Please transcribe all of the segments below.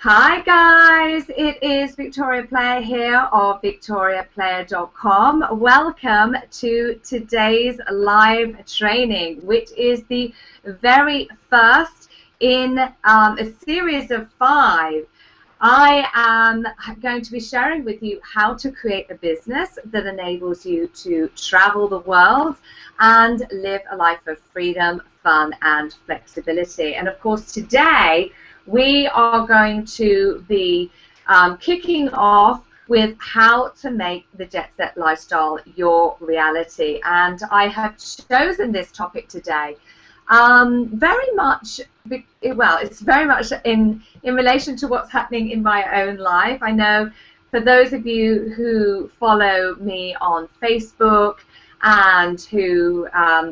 Hi guys, it is Victoria Player here of victoriaplayer.com. Welcome to today's live training, which is the very first in a series of 5. I am going to be sharing with you how to create a business that enables you to travel the world and live a life of freedom, fun, and flexibility. And of course, today we are going to be kicking off with how to make the jet set lifestyle your reality. And I have chosen this topic today very much, well, it's very much in relation to what's happening in my own life. I know for those of you who follow me on Facebook and who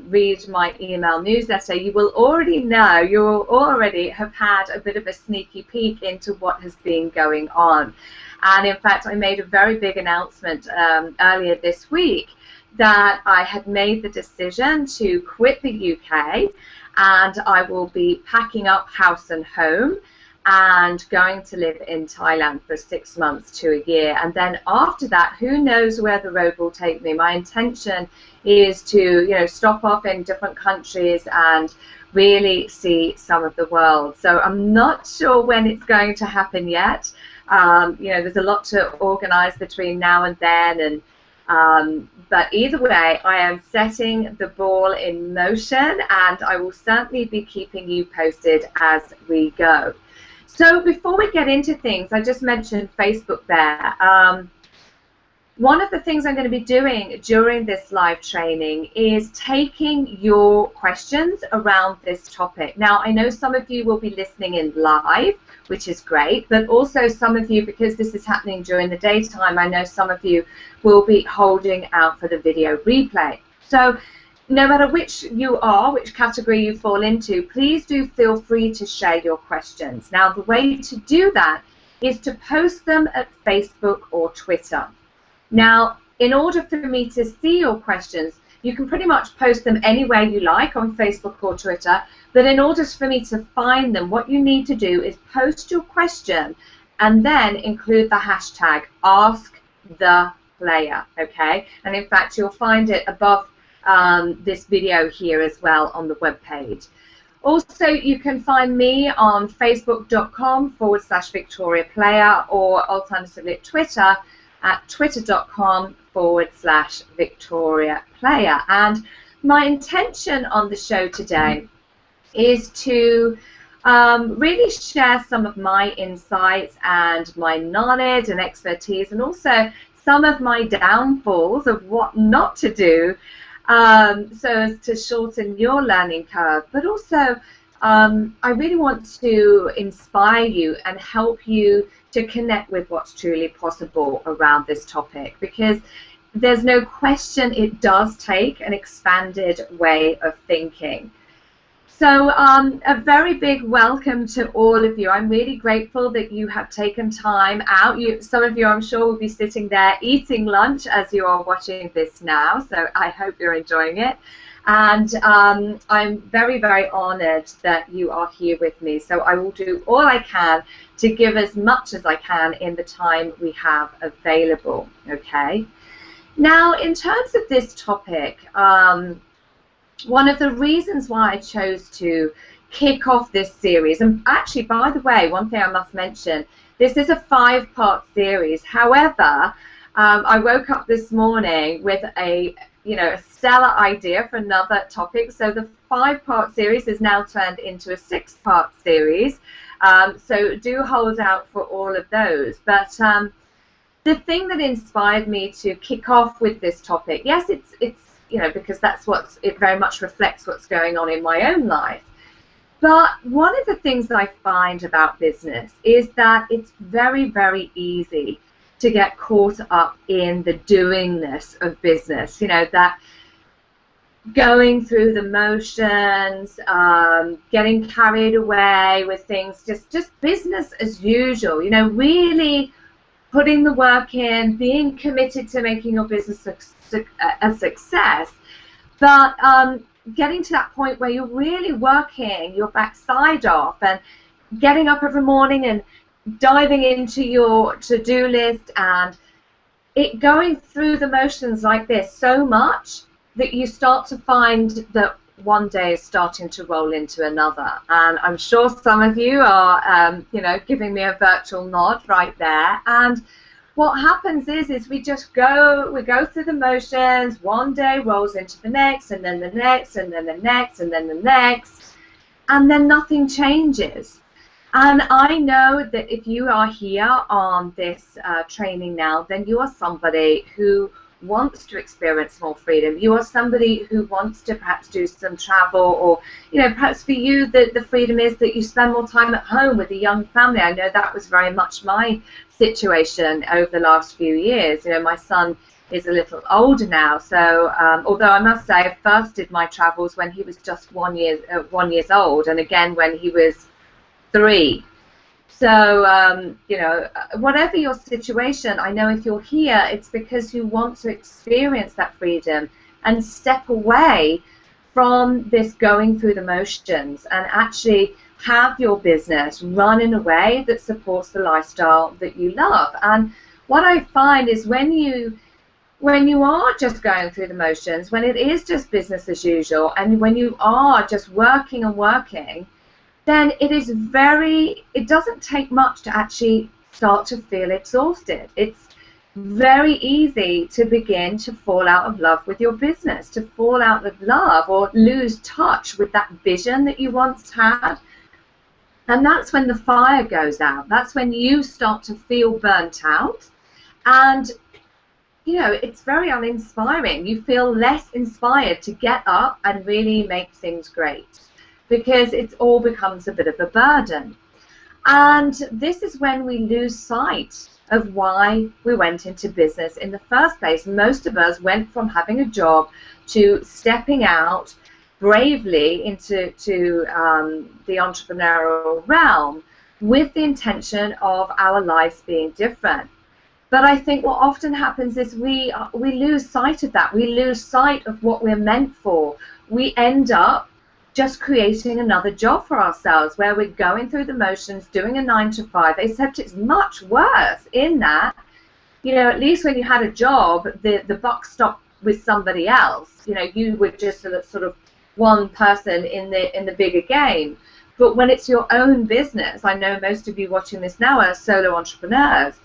read my email newsletter, you will already know, you will already have had a bit of a sneaky peek into what has been going on. And in fact, I made a very big announcement earlier this week that I had made the decision to quit the UK, and I will be packing up house and home and going to live in Thailand for 6 months to a year. And then after that, who knows where the road will take me. My intention is to, stop off in different countries and really see some of the world. So I'm not sure when it's going to happen yet. There's a lot to organize between now and then, and but either way, I am setting the ball in motion, and I will certainly be keeping you posted as we go. So before we get into things, I just mentioned Facebook there. One of the things I'm going to be doing during this live training is taking your questions around this topic. Now, I know some of you will be listening in live, which is great, but also some of you, because this is happening during the daytime, I know some of you will be holding out for the video replay. So no matter which you are, which category you fall into, please do feel free to share your questions. Now, the way to do that is to post them at Facebook or Twitter. Now, in order for me to see your questions, you can pretty much post them anywhere you like on Facebook or Twitter, but in order for me to find them, what you need to do is post your question and then include the hashtag #AskThePlayer, okay? And in fact, you'll find it above this video here as well on the web page. Also, you can find me on facebook.com/VictoriaPlayer, or alternatively at Twitter at twitter.com/VictoriaPlayer. And my intention on the show today is to really share some of my insights and my knowledge and expertise, and also some of my downfalls of what not to do, so as to shorten your learning curve. But also, I really want to inspire you and help you to connect with what's truly possible around this topic, because there's no question it does take an expanded way of thinking. So a very big welcome to all of you. I'm really grateful that you have taken time out. Some of you, I'm sure, will be sitting there eating lunch as you are watching this now, so I hope you're enjoying it. And I'm very, very honored that you are here with me. So I will do all I can to give as much as I can in the time we have available, okay? Now, in terms of this topic, one of the reasons why I chose to kick off this series, and actually, by the way, one thing I must mention, this is a 5-part series. However, I woke up this morning with a stellar idea for another topic, so the 5-part series is now turned into a 6-part series, so do hold out for all of those. But the thing that inspired me to kick off with this topic, yes, it's because it very much reflects what's going on in my own life. But one of the things that I find about business is that it's very, very easy to get caught up in the doingness of business, that going through the motions, getting carried away with things, just business as usual, really putting the work in, being committed to making your business a success, but getting to that point where you're really working your backside off and getting up every morning and diving into your to-do list and it going through the motions like this so much that you start to find that one day is starting to roll into another. And I'm sure some of you are, you know, giving me a virtual nod right there. And what happens is we just go through the motions. One day rolls into the next, and then the next, and then the next, and then the next, and then nothing changes. And I know that if you are here on this training now, then you are somebody who wants to experience more freedom. You are somebody who wants to perhaps do some travel, or, you know, perhaps for you the freedom is that you spend more time at home with a young family. I know that was very much my situation over the last few years. You know, my son is a little older now, so although I must say I first did my travels when he was just 1 year old, and again when he was 3. So, you know, whatever your situation, I know if you're here, it's because you want to experience that freedom and step away from this going through the motions and actually have your business run in a way that supports the lifestyle that you love. And what I find is when you are just going through the motions, when it is just business as usual, and when you are just working and working, then it doesn't take much to actually start to feel exhausted. It's very easy to begin to fall out of love with your business, to fall out of love or lose touch with that vision that you once had. And that's when the fire goes out. That's when you start to feel burnt out. And, you know, it's very uninspiring. You feel less inspired to get up and really make things great, because it all becomes a bit of a burden. And this is when we lose sight of why we went into business in the first place. Most of us went from having a job to stepping out bravely into the entrepreneurial realm with the intention of our lives being different. But I think what often happens is we lose sight of that. We lose sight of what we're meant for. We end up just creating another job for ourselves where we're going through the motions, doing a 9 to 5, except it's much worse in that, you know, at least when you had a job, the buck stopped with somebody else. You know, you were just a sort of one person in the bigger game. But when it's your own business, I know most of you watching this now are solo entrepreneurs,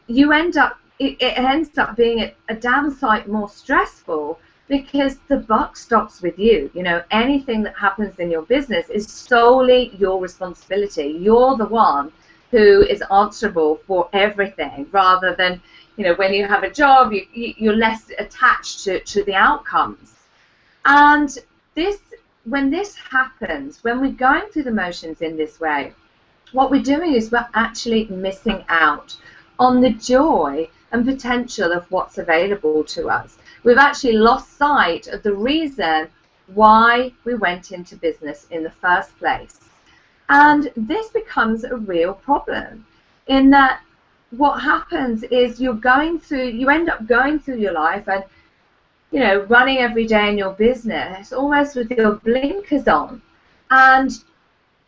you end up, it ends up being a damn sight more stressful, because the buck stops with you. You know, anything that happens in your business is solely your responsibility. You're the one who is answerable for everything, rather than, you know, when you have a job, you're less attached to the outcomes. And when this happens, when we're going through the motions in this way, what we're doing is we're actually missing out on the joy and potential of what's available to us. We've actually lost sight of the reason why we went into business in the first place. And this becomes a real problem, in that what happens is you end up going through your life and, you know, running every day in your business almost with your blinkers on. And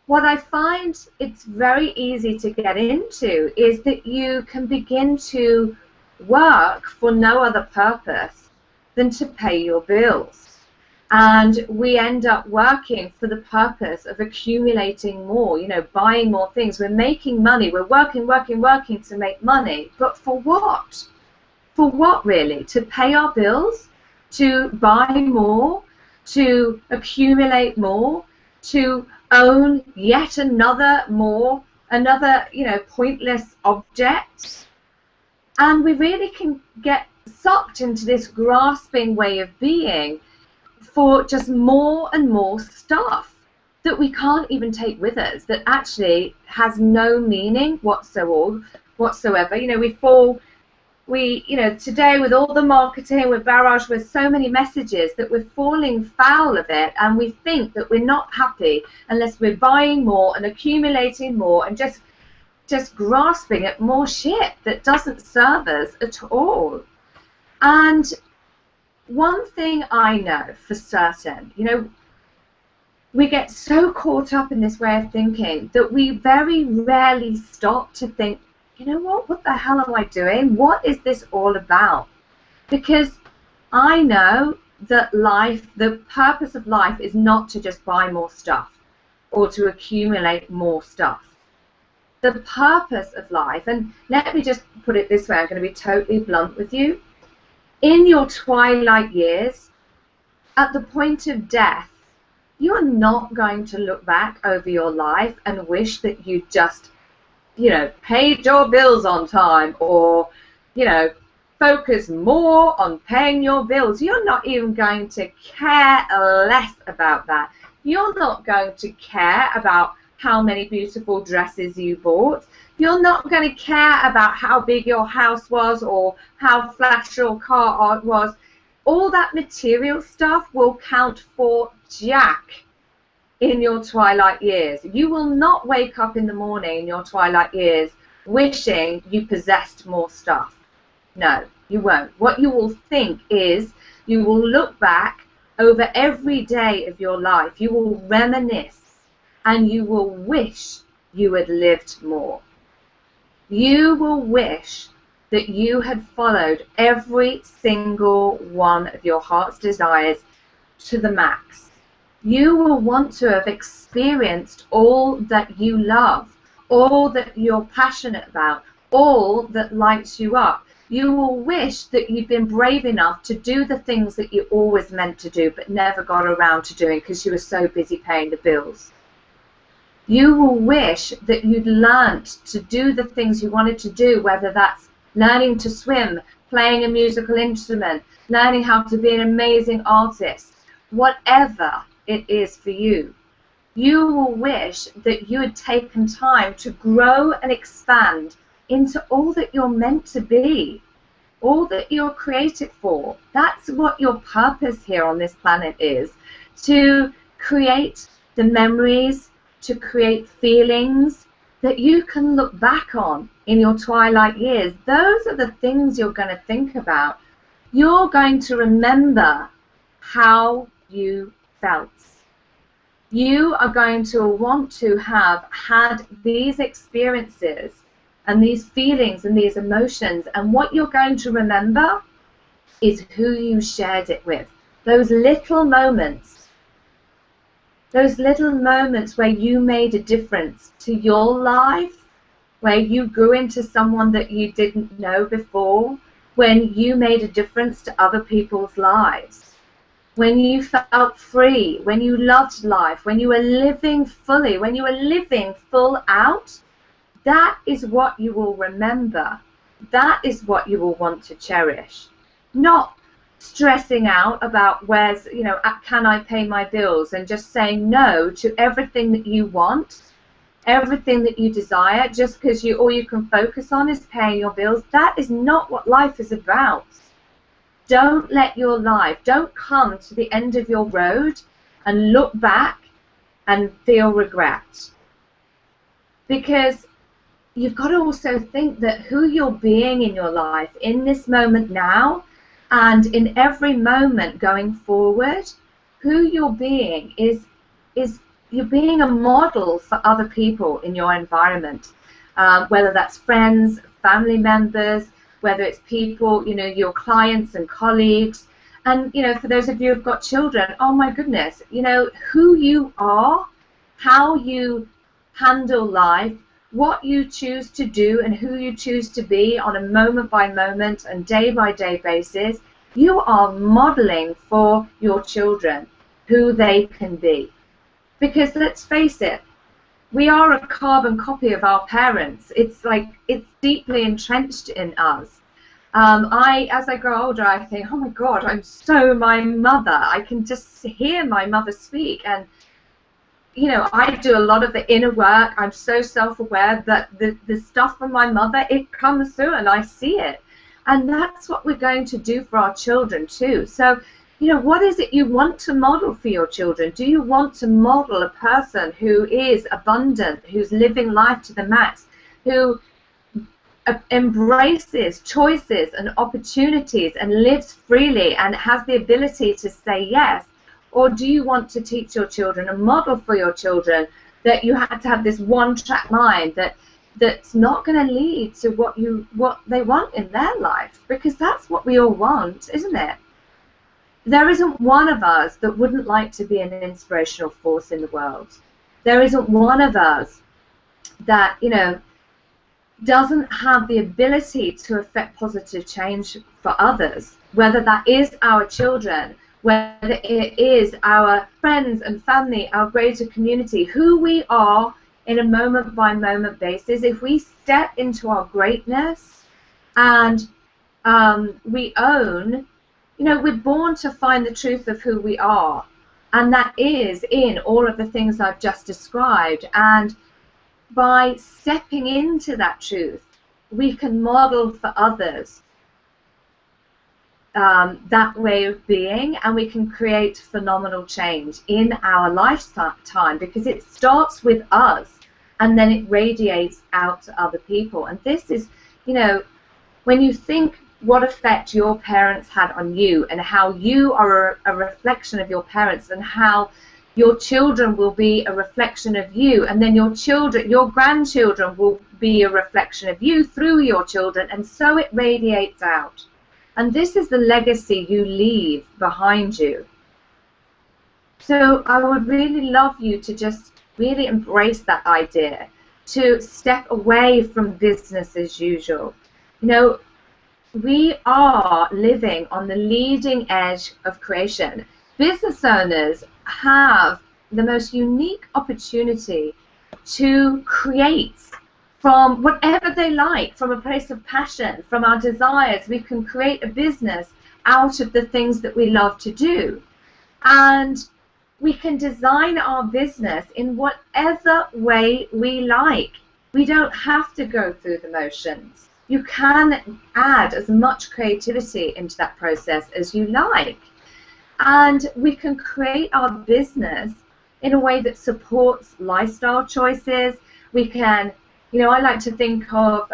what I find it's very easy to get into is that you can begin to work for no other purpose than to pay your bills. And we end up working for the purpose of accumulating more, you know, buying more things. We're making money. We're working to make money. But for what? For what, really? To pay our bills? To buy more? To accumulate more? To own yet another, you know, pointless object? And we really can get sucked into this grasping way of being for just more and more stuff that we can't even take with us, that actually has no meaning whatsoever. You know, you know, today with all the marketing, with barrage, with so many messages, that we're falling foul of it, and we think that we're not happy unless we're buying more and accumulating more and just grasping at more shit that doesn't serve us at all. And one thing I know for certain, you know, we get so caught up in this way of thinking that we very rarely stop to think, you know what the hell am I doing? What is this all about? Because I know that life, the purpose of life is not to just buy more stuff or to accumulate more stuff. The purpose of life, and let me just put it this way, I'm going to be totally blunt with you. In your twilight years, at the point of death, you are not going to look back over your life and wish that you just, paid your bills on time, or, focus more on paying your bills. You're not even going to care less about that. You're not going to care about how many beautiful dresses you bought. You're not going to care about how big your house was or how flash your car was. All that material stuff will count for jack in your twilight years. You will not wake up in the morning in your twilight years wishing you possessed more stuff. No, you won't. What you will think is, you will look back over every day of your life. You will reminisce and you will wish you had lived more. You will wish that you had followed every single one of your heart's desires to the max. You will want to have experienced all that you love, all that you're passionate about, all that lights you up. You will wish that you'd been brave enough to do the things that you always meant to do but never got around to doing because you were so busy paying the bills. You will wish that you'd learnt to do the things you wanted to do, whether that's learning to swim, playing a musical instrument, learning how to be an amazing artist, whatever it is for you. You will wish that you had taken time to grow and expand into all that you're meant to be, all that you're created for. That's what your purpose here on this planet is, to create the memories, to create feelings that you can look back on in your twilight years. Those are the things you're going to think about. You're going to remember how you felt. You are going to want to have had these experiences and these feelings and these emotions, and what you're going to remember is who you shared it with. Those little moments where you made a difference to your life, where you grew into someone that you didn't know before, when you made a difference to other people's lives, when you felt free, when you loved life, when you were living fully, when you were living full out. That is what you will remember. That is what you will want to cherish. Not stressing out about can I pay my bills, and just saying no to everything that you want, everything that you desire, just because all you can focus on is paying your bills. That is not what life is about. Don't let your life, don't come to the end of your road and look back and feel regret. Because you've got to also think that who you're being in your life in this moment now and in every moment going forward, who you're being is you're being a model for other people in your environment, whether that's friends, family members, whether it's people, your clients and colleagues. And, for those of you who've got children, oh my goodness, who you are, how you handle life, what you choose to do and who you choose to be on a moment by moment and day by day basis, you are modeling for your children who they can be. Because let's face it, we are a carbon copy of our parents. It's deeply entrenched in us. As I grow older, I think, oh my God, I'm so my mother. I can just hear my mother speak, and I do a lot of the inner work. I'm so self-aware that the stuff from my mother, it comes through and I see it. And that's what we're going to do for our children too. So, what is it you want to model for your children? Do you want to model a person who is abundant, who's living life to the max, who embraces choices and opportunities and lives freely and has the ability to say yes? Or do you want to teach your children and model for your children that you have to have this one-track mind that's not going to lead to what they want in their life? Because that's what we all want, isn't it? There isn't one of us that wouldn't like to be an inspirational force in the world. There isn't one of us that, you know, doesn't have the ability to affect positive change for others, whether that is our children, whether it is our friends and family, our greater community, who we are in a moment by moment basis. If we step into our greatness and we own, you know, we're born to find the truth of who we are, and that is in all of the things I've just described. And by stepping into that truth, we can model for others that way of being, and we can create phenomenal change in our lifetime, because it starts with us and then it radiates out to other people. And this is, you know, when you think what effect your parents had on you and how you are a reflection of your parents, and how your children will be a reflection of you, and then your children, your grandchildren will be a reflection of you through your children, and so it radiates out. And this is the legacy you leave behind you. So I would really love you to just really embrace that idea, to step away from business as usual. You know, we are living on the leading edge of creation. Business owners have the most unique opportunity to create from whatever they like, from a place of passion, from our desires. We can create a business out of the things that we love to do. And we can design our business in whatever way we like. We don't have to go through the motions. You can add as much creativity into that process as you like. And we can create our business in a way that supports lifestyle choices. We can, you know, I like to think of,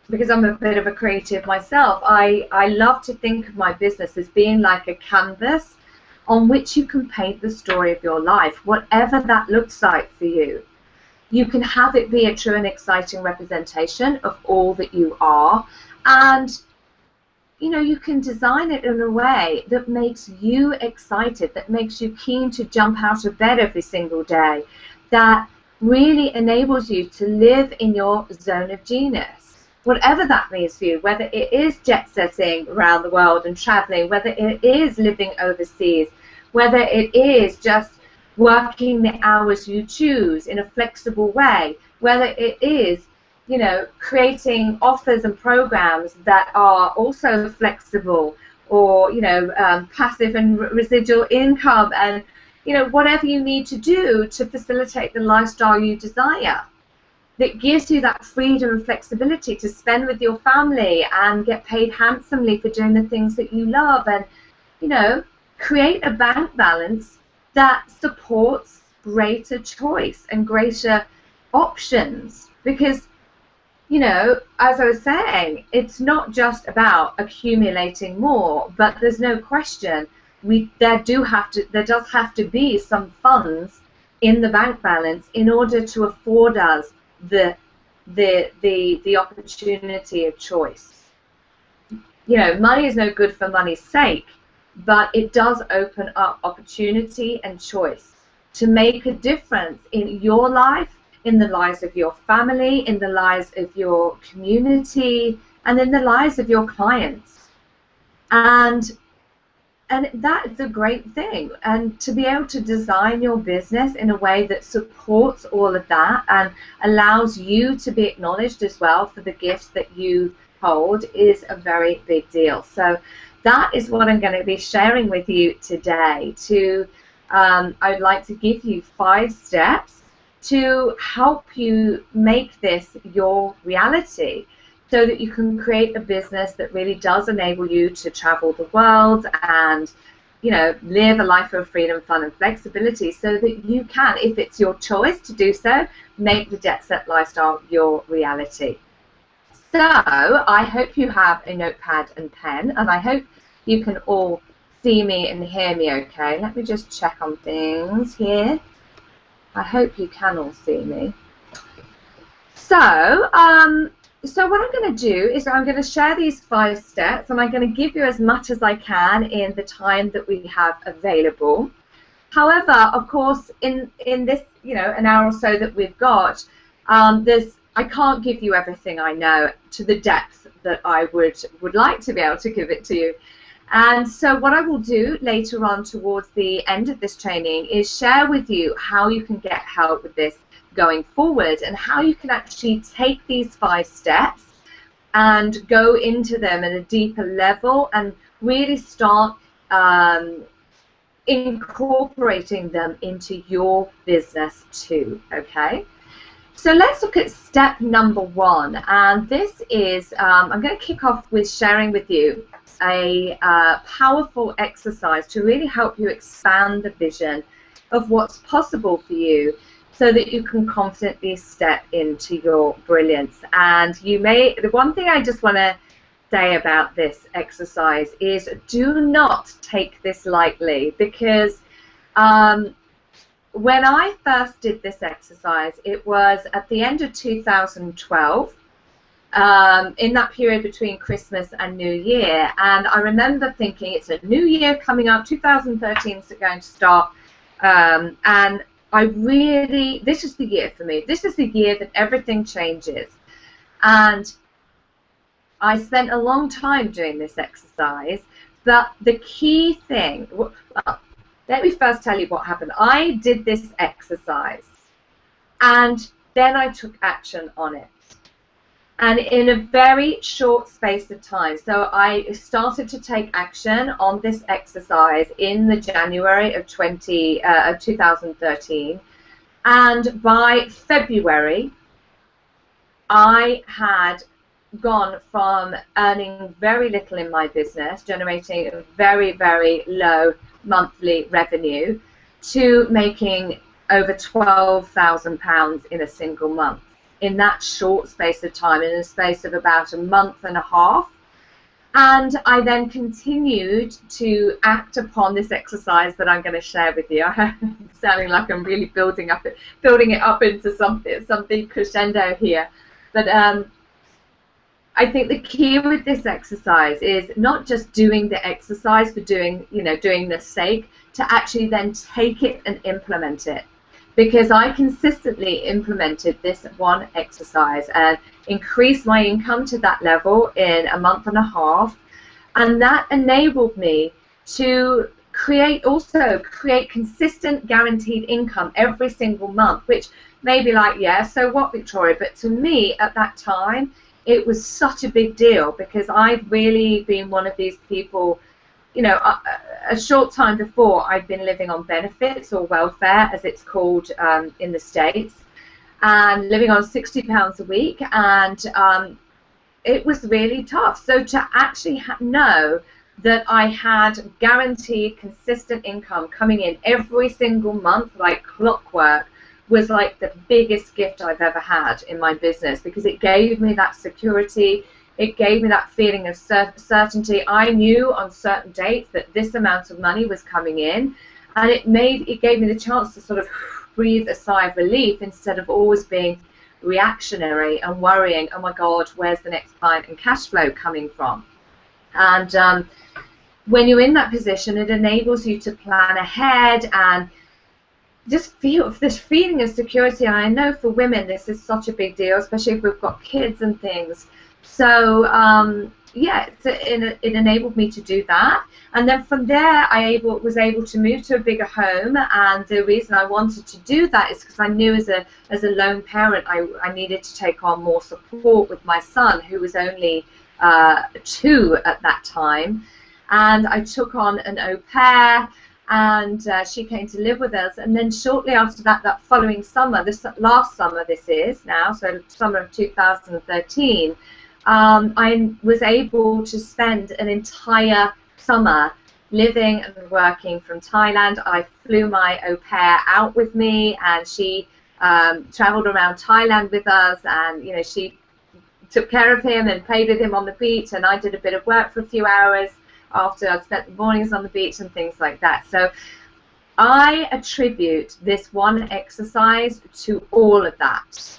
because I'm a bit of a creative myself, I love to think of my business as being like a canvas on which you can paint the story of your life, whatever that looks like for you. You can have it be a true and exciting representation of all that you are, and you know, you can design it in a way that makes you excited, that makes you keen to jump out of bed every single day, that really enables you to live in your zone of genius, whatever that means for you, whether it is jet setting around the world and traveling, whether it is living overseas, whether it is just working the hours you choose in a flexible way, whether it is, you know, creating offers and programs that are also flexible, or, you know, passive and residual income, and, you know, whatever you need to do to facilitate the lifestyle you desire, that gives you that freedom and flexibility to spend with your family and get paid handsomely for doing the things that you love, and, you know, create a bank balance that supports greater choice and greater options. Because, you know, as I was saying, it's not just about accumulating more, but there's no question there does have to be some funds in the bank balance in order to afford us the opportunity of choice. You know, money is no good for money's sake, but it does open up opportunity and choice to make a difference in your life, in the lives of your family, in the lives of your community, and in the lives of your clients. And that is a great thing. And to be able to design your business in a way that supports all of that and allows you to be acknowledged as well for the gifts that you hold is a very big deal. So that is what I'm going to be sharing with you today. I'd like to give you 5 steps to help you make this your reality, so that you can create a business that really does enable you to travel the world and, you know, live a life of freedom, fun, and flexibility, so that you can, if it's your choice to do so, make the jet set lifestyle your reality. So I hope you have a notepad and pen, and I hope you can all see me and hear me okay. Let me just check on things here. I hope you can all see me. So, so what I'm going to do is I'm going to share these 5 steps, and I'm going to give you as much as I can in the time that we have available. However, of course, in this, an hour or so that we've got, I can't give you everything I know to the depth that I would like to be able to give it to you. And so what I will do later on towards the end of this training is share with you how you can get help with this going forward, and how you can actually take these 5 steps and go into them at a deeper level and really start incorporating them into your business too. Okay, so let's look at step number 1, and this is I'm going to kick off with sharing with you a powerful exercise to really help you expand the vision of what's possible for you, so that you can confidently step into your brilliance. And the one thing I just want to say about this exercise is, do not take this lightly, because when I first did this exercise, it was at the end of 2012, in that period between Christmas and New Year, and I remember thinking, it's a new year coming up, 2013 is going to start, and this is the year for me. This is the year that everything changes. And I spent a long time doing this exercise, but the key thing, well, let me first tell you what happened. I did this exercise, and then I took action on it. And in a very short space of time. So I started to take action on this exercise in the January of 2013. And by February, I had gone from earning very little in my business, generating a very, very low monthly revenue, to making over £12,000 in a single month. In that short space of time, in a space of about a month and a half. And I then continued to act upon this exercise that I'm going to share with you. I'm sounding like I'm really building it up into something crescendo here. But I think the key with this exercise is not just doing the exercise for doing the sake, to actually then take it and implement it. Because I consistently implemented this one exercise and increased my income to that level in a month and a half, and that enabled me to create consistent guaranteed income every single month, which may be like, yeah, so what, Victoria? But to me at that time, it was such a big deal, because I'd really been one of these people. A short time before, I'd been living on benefits, or welfare as it's called in the States, and living on £60 a week, and it was really tough. So to actually know that I had guaranteed consistent income coming in every single month like clockwork was like the biggest gift I've ever had in my business, because it gave me that security. It gave me that feeling of certainty. I knew on certain dates that this amount of money was coming in, and it gave me the chance to sort of breathe a sigh of relief, instead of always being reactionary and worrying, oh my God, where's the next client and cash flow coming from? And when you're in that position, it enables you to plan ahead and just feel this feeling of security. And I know for women this is such a big deal, especially if we've got kids and things. So yeah, it enabled me to do that, and then from there I was able to move to a bigger home. And the reason I wanted to do that is because I knew as a lone parent I needed to take on more support with my son, who was only 2 at that time. And I took on an au pair, and she came to live with us. And then shortly after that following summer, last summer this is now, so summer of 2013, I was able to spend an entire summer living and working from Thailand. I flew my au pair out with me, and she traveled around Thailand with us, and she took care of him and played with him on the beach, and I did a bit of work for a few hours after I'd spent the mornings on the beach and things like that. So I attribute this one exercise to all of that.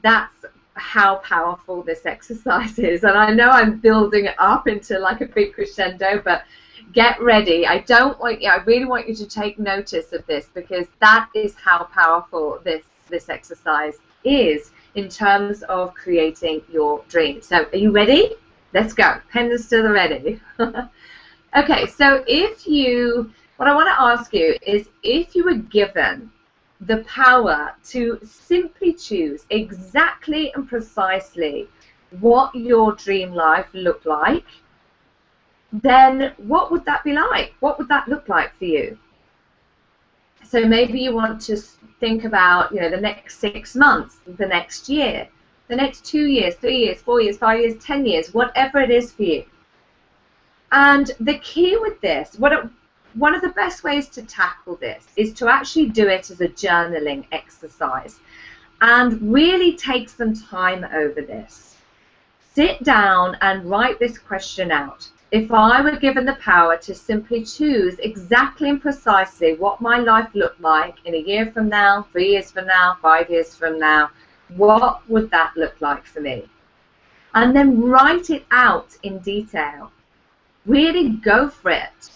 That's how powerful this exercise is. And I know I'm building it up into like a big crescendo, but get ready. I really want you to take notice of this, because that is how powerful this exercise is in terms of creating your dream. So are you ready? Let's go. Pen is still ready. Okay, so what I want to ask you is, if you were given the power to simply choose exactly and precisely what your dream life looked like, then what would that be like? What would that look like for you? So maybe you want to think about, the next 6 months, the next year, the next 2 years, 3 years, 4 years, 5 years, 10 years, whatever it is for you. And the key with this, one of the best ways to tackle this is to actually do it as a journaling exercise and really take some time over this. Sit down and write this question out. If I were given the power to simply choose exactly and precisely what my life looked like in a year from now, 3 years from now, 5 years from now, what would that look like for me? And then write it out in detail. Really go for it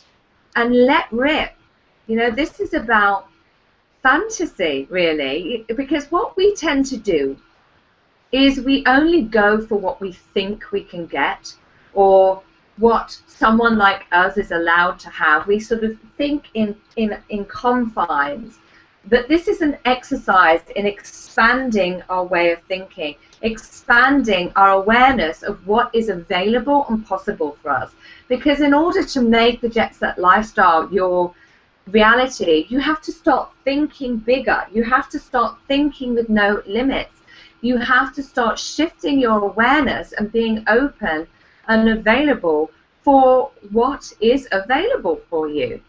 and let rip. This is about fantasy, really, because what we tend to do is we only go for what we think we can get, or what someone like us is allowed to have. We sort of think in confines. But this is an exercise in expanding our way of thinking, expanding our awareness of what is available and possible for us. Because in order to make the jet set lifestyle your reality, you have to start thinking bigger. You have to start thinking with no limits. You have to start shifting your awareness and being open and available for what is available for you.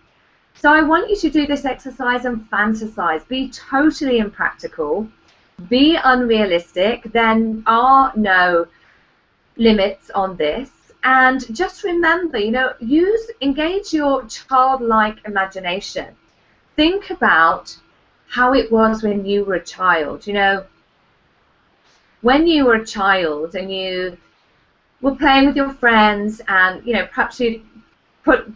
So I want you to do this exercise and fantasize. Be totally impractical. Be unrealistic. There are no limits on this. And just remember, engage your childlike imagination. Think about how it was when you were a child. When you were a child and you were playing with your friends, and perhaps you'd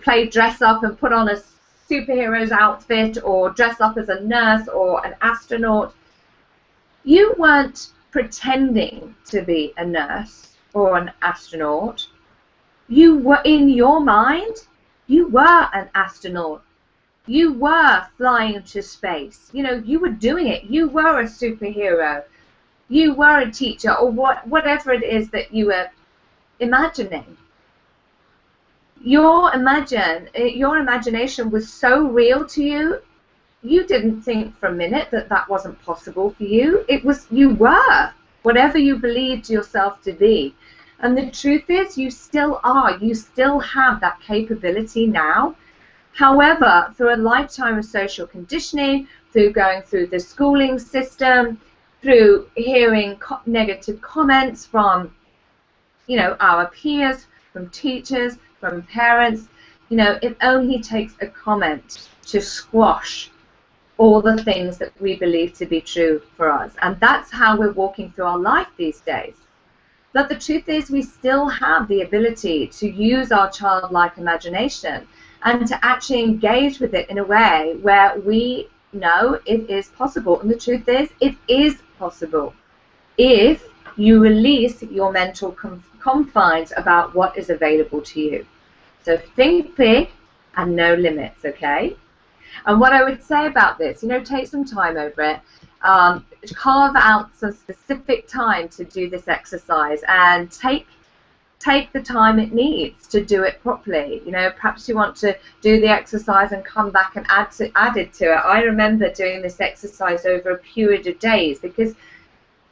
play dress up and put on a superhero's outfit, or dress up as a nurse or an astronaut. You weren't pretending to be a nurse or an astronaut. You were, in your mind, you were an astronaut. You were flying into space. You were doing it. You were a superhero. You were a teacher, or whatever it is that you were imagining. Your imagination was so real to you, you didn't think for a minute that that wasn't possible for you. You were whatever you believed yourself to be. And the truth is, you still are. You still have that capability now. However, through a lifetime of social conditioning, through going through the schooling system, through hearing negative comments from our peers, from teachers, from parents, it only takes a comment to squash all the things that we believe to be true for us. And that's how we're walking through our life these days. But the truth is, we still have the ability to use our childlike imagination and to actually engage with it in a way where we know it is possible. And the truth is, it is possible if you release your mental confines about what is available to you. So think big and no limits, okay? And what I would say about this, take some time over it. Carve out some specific time to do this exercise, and take the time it needs to do it properly. Perhaps you want to do the exercise and come back and add it to it. I remember doing this exercise over a period of days, because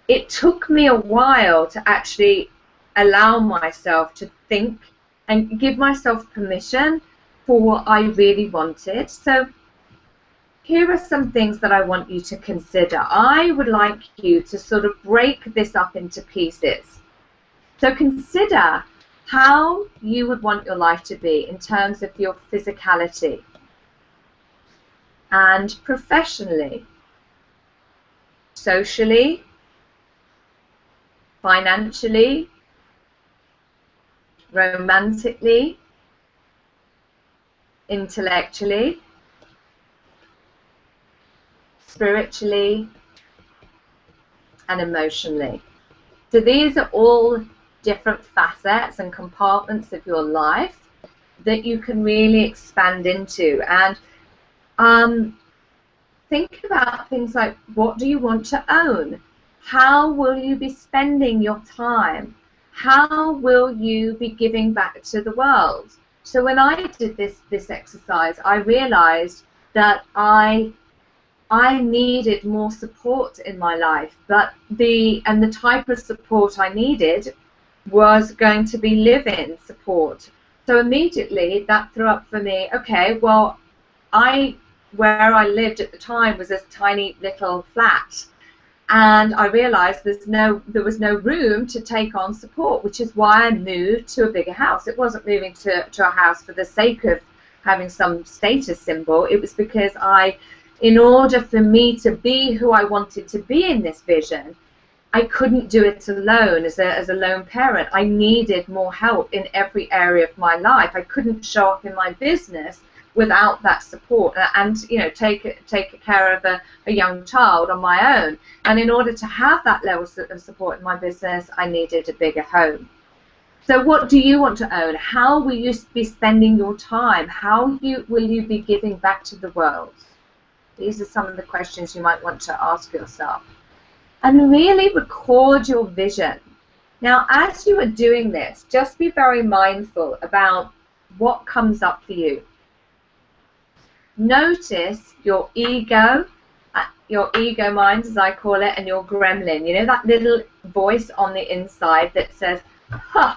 it took me a while to actually allow myself to think and give myself permission for what I really wanted. So here are some things that I want you to consider. I would like you to sort of break this up into pieces. So consider how you would want your life to be in terms of your physicality and professionally, socially, financially, romantically, intellectually, spiritually, and emotionally. So these are all different facets and compartments of your life that you can really expand into. And think about things like, what do you want to own? How will you be spending your time? How will you be giving back to the world? So when I did this exercise, I realized that I needed more support in my life, but the type of support I needed was going to be live-in support. So immediately that threw up for me, okay, well, where I lived at the time was a tiny little flat, and I realized there was no room to take on support, which is why I moved to a bigger house. It wasn't moving to a house for the sake of having some status symbol. It was because in order for me to be who I wanted to be in this vision, I couldn't do it alone as a lone parent. I needed more help in every area of my life. I couldn't show up in my business without that support and take care of a young child on my own. And in order to have that level of support in my business, I needed a bigger home. So what do you want to own? How will you be spending your time? How will you be giving back to the world? These are some of the questions you might want to ask yourself. And really record your vision. Now, as you are doing this, just be very mindful about what comes up for you. Notice your ego mind, as I call it, and your gremlin. You know, that little voice on the inside that says, huh,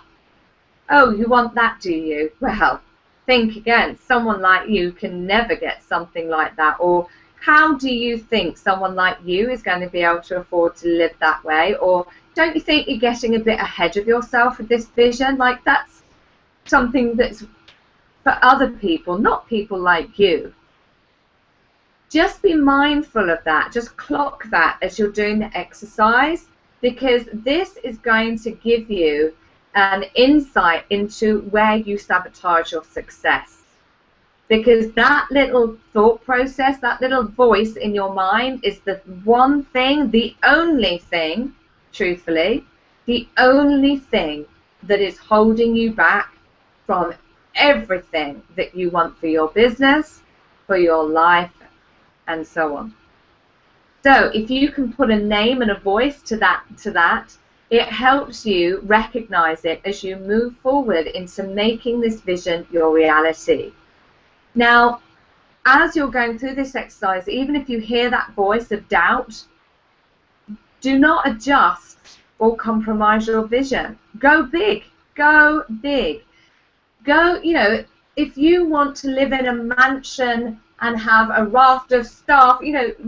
oh, you want that, do you? Well, think again. Someone like you can never get something like that. Or how do you think someone like you is going to be able to afford to live that way? Or don't you think you're getting a bit ahead of yourself with this vision? Like, that's something that's for other people, not people like you. Just be mindful of that. Just clock that as you're doing the exercise, because this is going to give you an insight into where you sabotage your success. Because that little thought process, that little voice in your mind is the one thing, the only thing, truthfully, the only thing that is holding you back from everything that you want for your business, for your life, and so on. So if you can put a name and a voice to that, it helps you recognize it as you move forward into making this vision your reality. Now, as you're going through this exercise, even if you hear that voice of doubt, do not adjust or compromise your vision. Go big. Go big. Go, if you want to live in a mansion and have a raft of staff,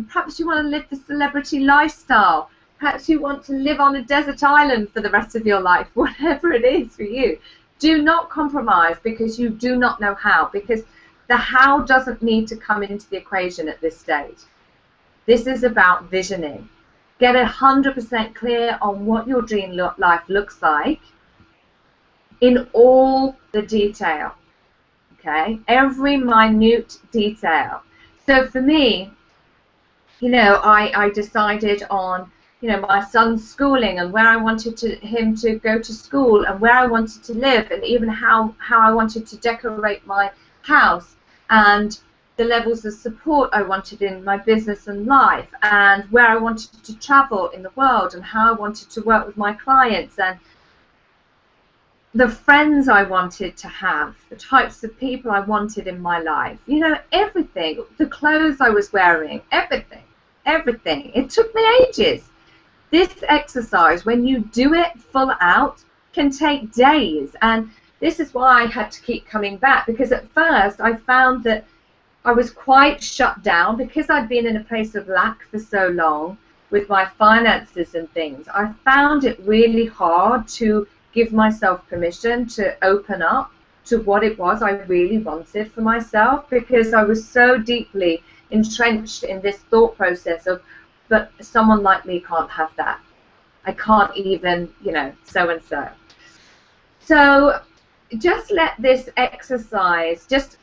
perhaps you want to live the celebrity lifestyle. Perhaps you want to live on a desert island for the rest of your life, whatever it is for you. Do not compromise because you do not know how, because the how doesn't need to come into the equation at this stage. This is about visioning. Get 100% clear on what your dream life looks like in all the detail. Okay, every minute detail. So for me, I decided on, my son's schooling and where I wanted him to go to school and where I wanted to live, and even how I wanted to decorate my house, and the levels of support I wanted in my business and life, and where I wanted to travel in the world, and how I wanted to work with my clients, and the friends I wanted to have, the types of people I wanted in my life, everything, the clothes I was wearing, everything. It took me ages. This exercise, when you do it full out, can take days, and this is why I had to keep coming back, because at first I found that I was quite shut down because I'd been in a place of lack for so long with my finances and things. I found it really hard to give myself permission to open up to what it was I really wanted for myself, because I was so deeply entrenched in this thought process of, but someone like me can't have that. I can't even, you know, so and so. So just let this exercise, just,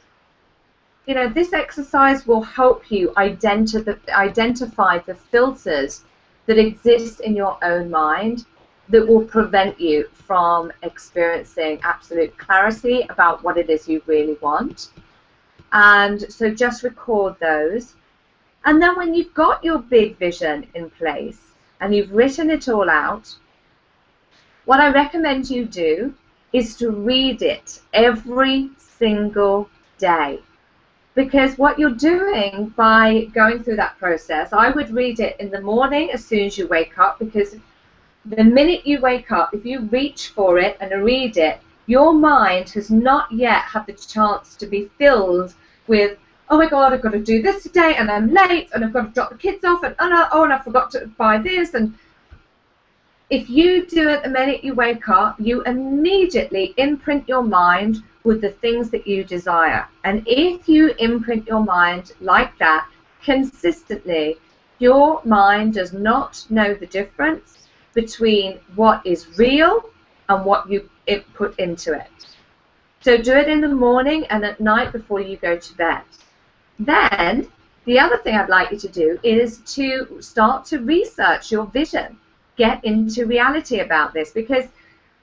you know, this exercise will help you identify the filters that exist in your own mind that will prevent you from experiencing absolute clarity about what it is you really want. And so just record those. And then when you've got your big vision in place and you've written it all out, what I recommend you do is to read it every single day. Because what you're doing by going through that process, I would read it in the morning as soon as you wake up, because the minute you wake up, if you reach for it and read it, your mind has not yet had the chance to be filled with, oh my God, I've got to do this today, and I'm late, and I've got to drop the kids off, and oh, and I forgot to buy this. And if you do it the minute you wake up, you immediately imprint your mind with the things that you desire. And if you imprint your mind like that consistently, your mind does not know the difference between what is real and what you put into it. So do it in the morning and at night before you go to bed. Then the other thing I'd like you to do is to start to research your vision. Get into reality about this, because,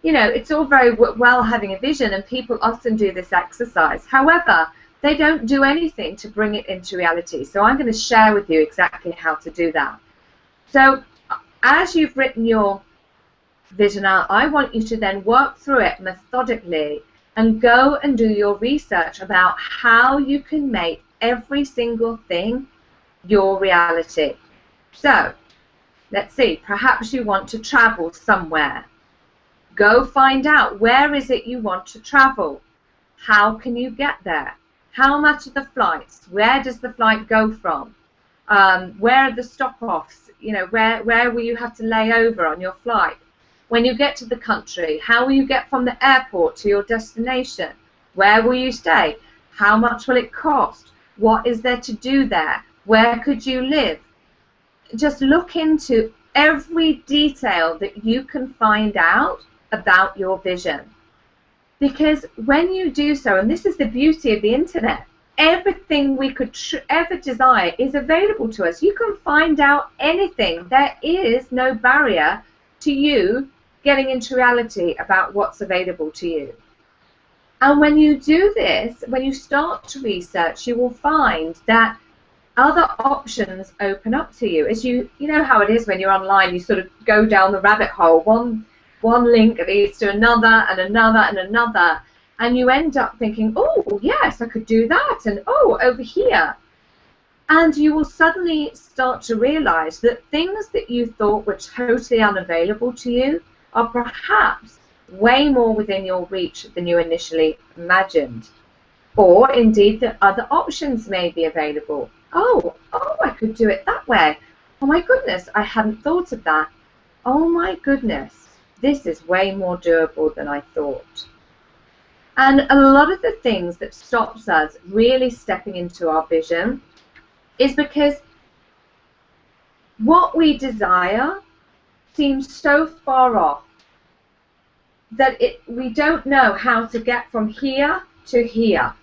you know, it's all very well having a vision, and people often do this exercise. However, they don't do anything to bring it into reality. So I'm going to share with you exactly how to do that. So as you've written your vision out, I want you to then work through it methodically and go and do your research about how you can make every single thing your reality. So let's see, perhaps you want to travel somewhere. Go find out, where is it you want to travel? How can you get there? How much are the flights? Where does the flight go from? Where are the stop-offs? You know, where will you have to lay over on your flight? When you get to the country, how will you get from the airport to your destination? Where will you stay? How much will it cost? What is there to do there? Where could you live? Just look into every detail that you can find out about your vision. Because when you do so, and this is the beauty of the internet, everything we could ever desire is available to us. You can find out anything. There is no barrier to you getting into reality about what's available to you. And when you do this, when you start to research, you will find that other options open up to you. As you know how it is when you're online, you sort of go down the rabbit hole. One link leads to another and another and another. And you end up thinking, oh, yes, I could do that, and oh, over here. And you will suddenly start to realize that things that you thought were totally unavailable to you are perhaps way more within your reach than you initially imagined. Or indeed that other options may be available. Oh, I could do it that way. Oh my goodness, I hadn't thought of that. Oh my goodness, this is way more doable than I thought. And a lot of the things that stops us really stepping into our vision is because what we desire seems so far off that we don't know how to get from here to here.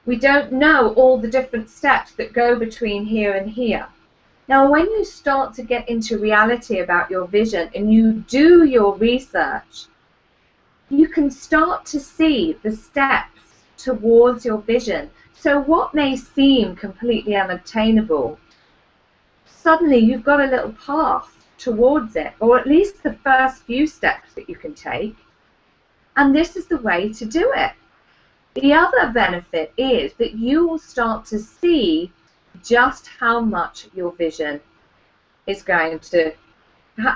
We don't know all the different steps that go between here and here. Now, when you start to get into reality about your vision and you do your research, you can start to see the steps towards your vision. So what may seem completely unobtainable, suddenly you've got a little path towards it, or at least the first few steps that you can take. And this is the way to do it. The other benefit is that you will start to see just how much your vision is going to,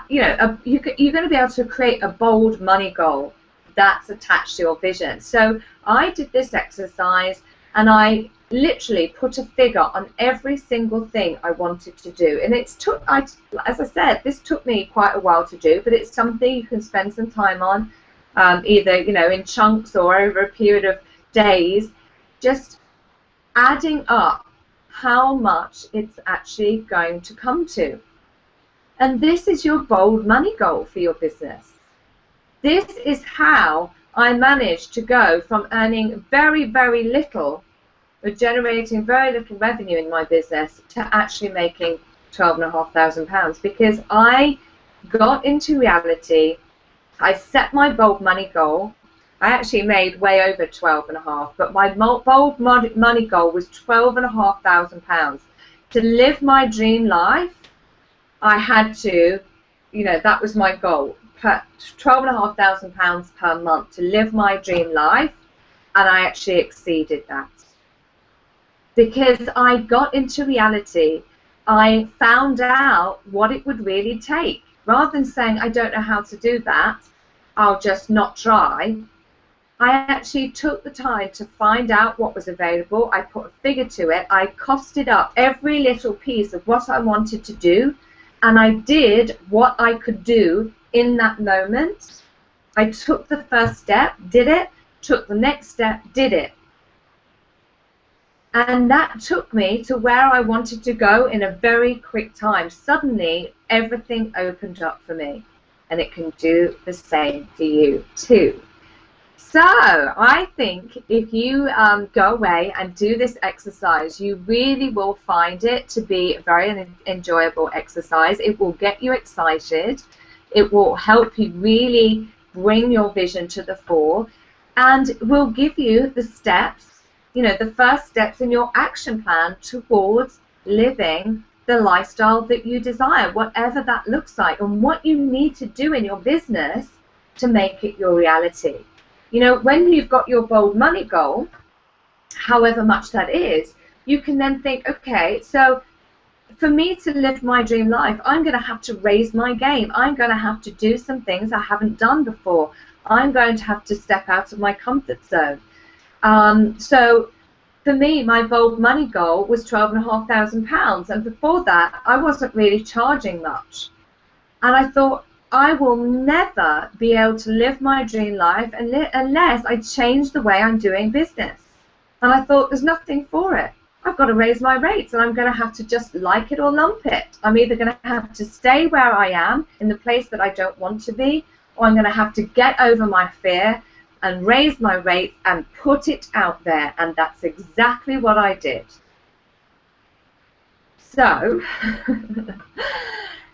you're going to be able to create a bold money goal that's attached to your vision. So I did this exercise and I literally put a figure on every single thing I wanted to do. And as I said, this took me quite a while to do, but it's something you can spend some time on. either, you know, in chunks or over a period of days, just adding up how much it's actually going to come to. And this is your bold money goal for your business. This is how I managed to go from earning very, very little, or generating very little revenue in my business, to actually making £12,500, because I got into reality. I set my bold money goal. I actually made way over 12.5, but my bold money goal was £12,500. To live my dream life, I had to, you know, that was my goal, £12,500 per month to live my dream life, and I actually exceeded that. Because I got into reality, I found out what it would really take. Rather than saying, I don't know how to do that, I'll just not try, I actually took the time to find out what was available. I put a figure to it. I costed up every little piece of what I wanted to do, and I did what I could do in that moment. I took the first step, did it, took the next step, did it. And that took me to where I wanted to go in a very quick time. Suddenly, everything opened up for me, and it can do the same for you too. So I think if you go away and do this exercise, you really will find it to be a very enjoyable exercise. It will get you excited. It will help you really bring your vision to the fore, and will give you the steps, you know, the first steps in your action plan towards living the lifestyle that you desire, whatever that looks like, and what you need to do in your business to make it your reality. You know, when you've got your bold money goal, however much that is, you can then think, okay, so for me to live my dream life, I'm going to have to raise my game. I'm going to have to do some things I haven't done before. I'm going to have to step out of my comfort zone. So for me, my bold money goal was £12,500, and before that, I wasn't really charging much. And I thought, I will never be able to live my dream life unless I change the way I'm doing business. And I thought, there's nothing for it. I've got to raise my rates, and I'm going to have to just like it or lump it. I'm either going to have to stay where I am in the place that I don't want to be, or I'm going to have to get over my fear and raise my rates and put it out there. And that's exactly what I did. So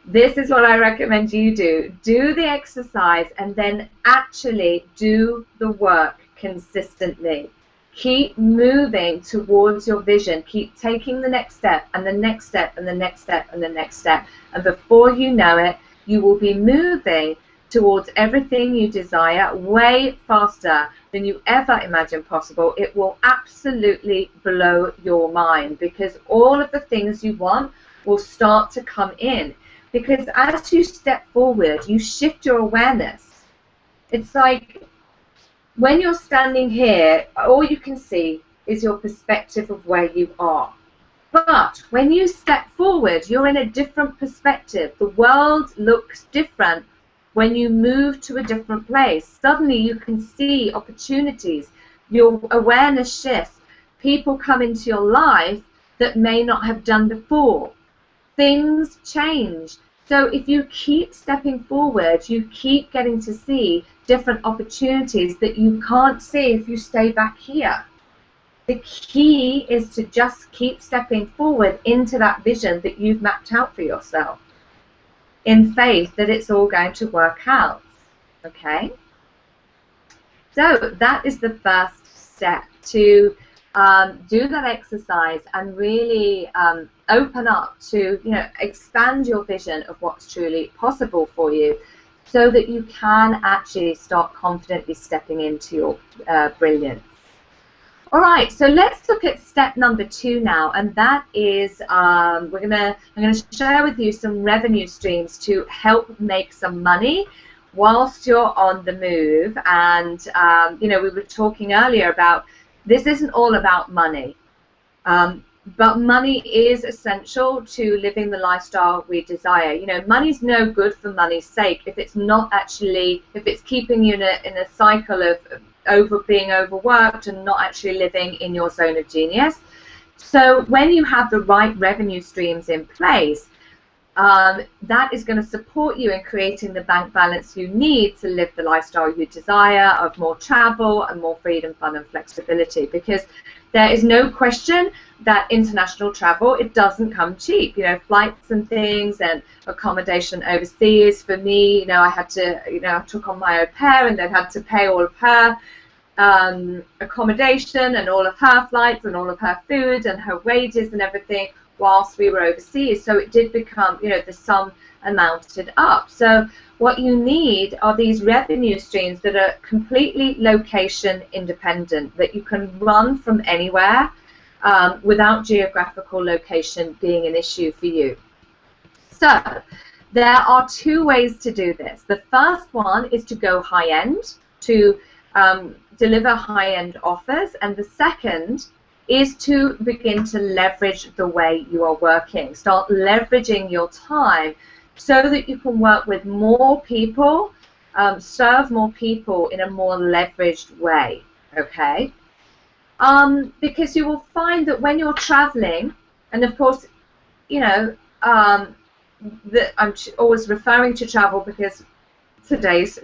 this is what I recommend you do. Do the exercise and then actually do the work consistently. Keep moving towards your vision. Keep taking the next step and the next step and the next step and the next step. And before you know it, you will be moving towards everything you desire way faster than you ever imagined possible. It will absolutely blow your mind, because all of the things you want will start to come in. Because as you step forward, you shift your awareness. It's like when you're standing here, all you can see is your perspective of where you are. But when you step forward, you're in a different perspective. The world looks different when you move to a different place. Suddenly you can see opportunities. Your awareness shifts. People come into your life that may not have done before. Things change. So if you keep stepping forward, you keep getting to see different opportunities that you can't see if you stay back here. The key is to just keep stepping forward into that vision that you've mapped out for yourself, in faith that it's all going to work out. Okay? So that is the first step, to do that exercise and really open up to, you know, expand your vision of what's truly possible for you, so that you can actually start confidently stepping into your brilliance. All right, so let's look at step number 2 now, and that is I'm going to share with you some revenue streams to help make some money whilst you're on the move. And you know, we were talking earlier about this isn't all about money. But money is essential to living the lifestyle we desire. You know, money's no good for money's sake if it's not actually, if it's keeping you in a cycle of being overworked and not actually living in your zone of genius. So when you have the right revenue streams in place, that is going to support you in creating the bank balance you need to live the lifestyle you desire of more travel and more freedom, fun, and flexibility. Because there is no question that international travel, it doesn't come cheap. You know, flights and things and accommodation overseas. For me, you know, I had to, you know, I took on my au pair and then had to pay all of her accommodation and all of her flights and all of her food and her wages and everything whilst we were overseas. So it did become, you know, the sum amounted up. So what you need are these revenue streams that are completely location independent, that you can run from anywhere without geographical location being an issue for you. So there are two ways to do this. The first one is to go high-end, to deliver high-end offers, and the second is to begin to leverage the way you are working. Start leveraging your time so that you can work with more people, serve more people in a more leveraged way, okay? Because you will find that when you're traveling, and of course, you know, I'm always referring to travel because today's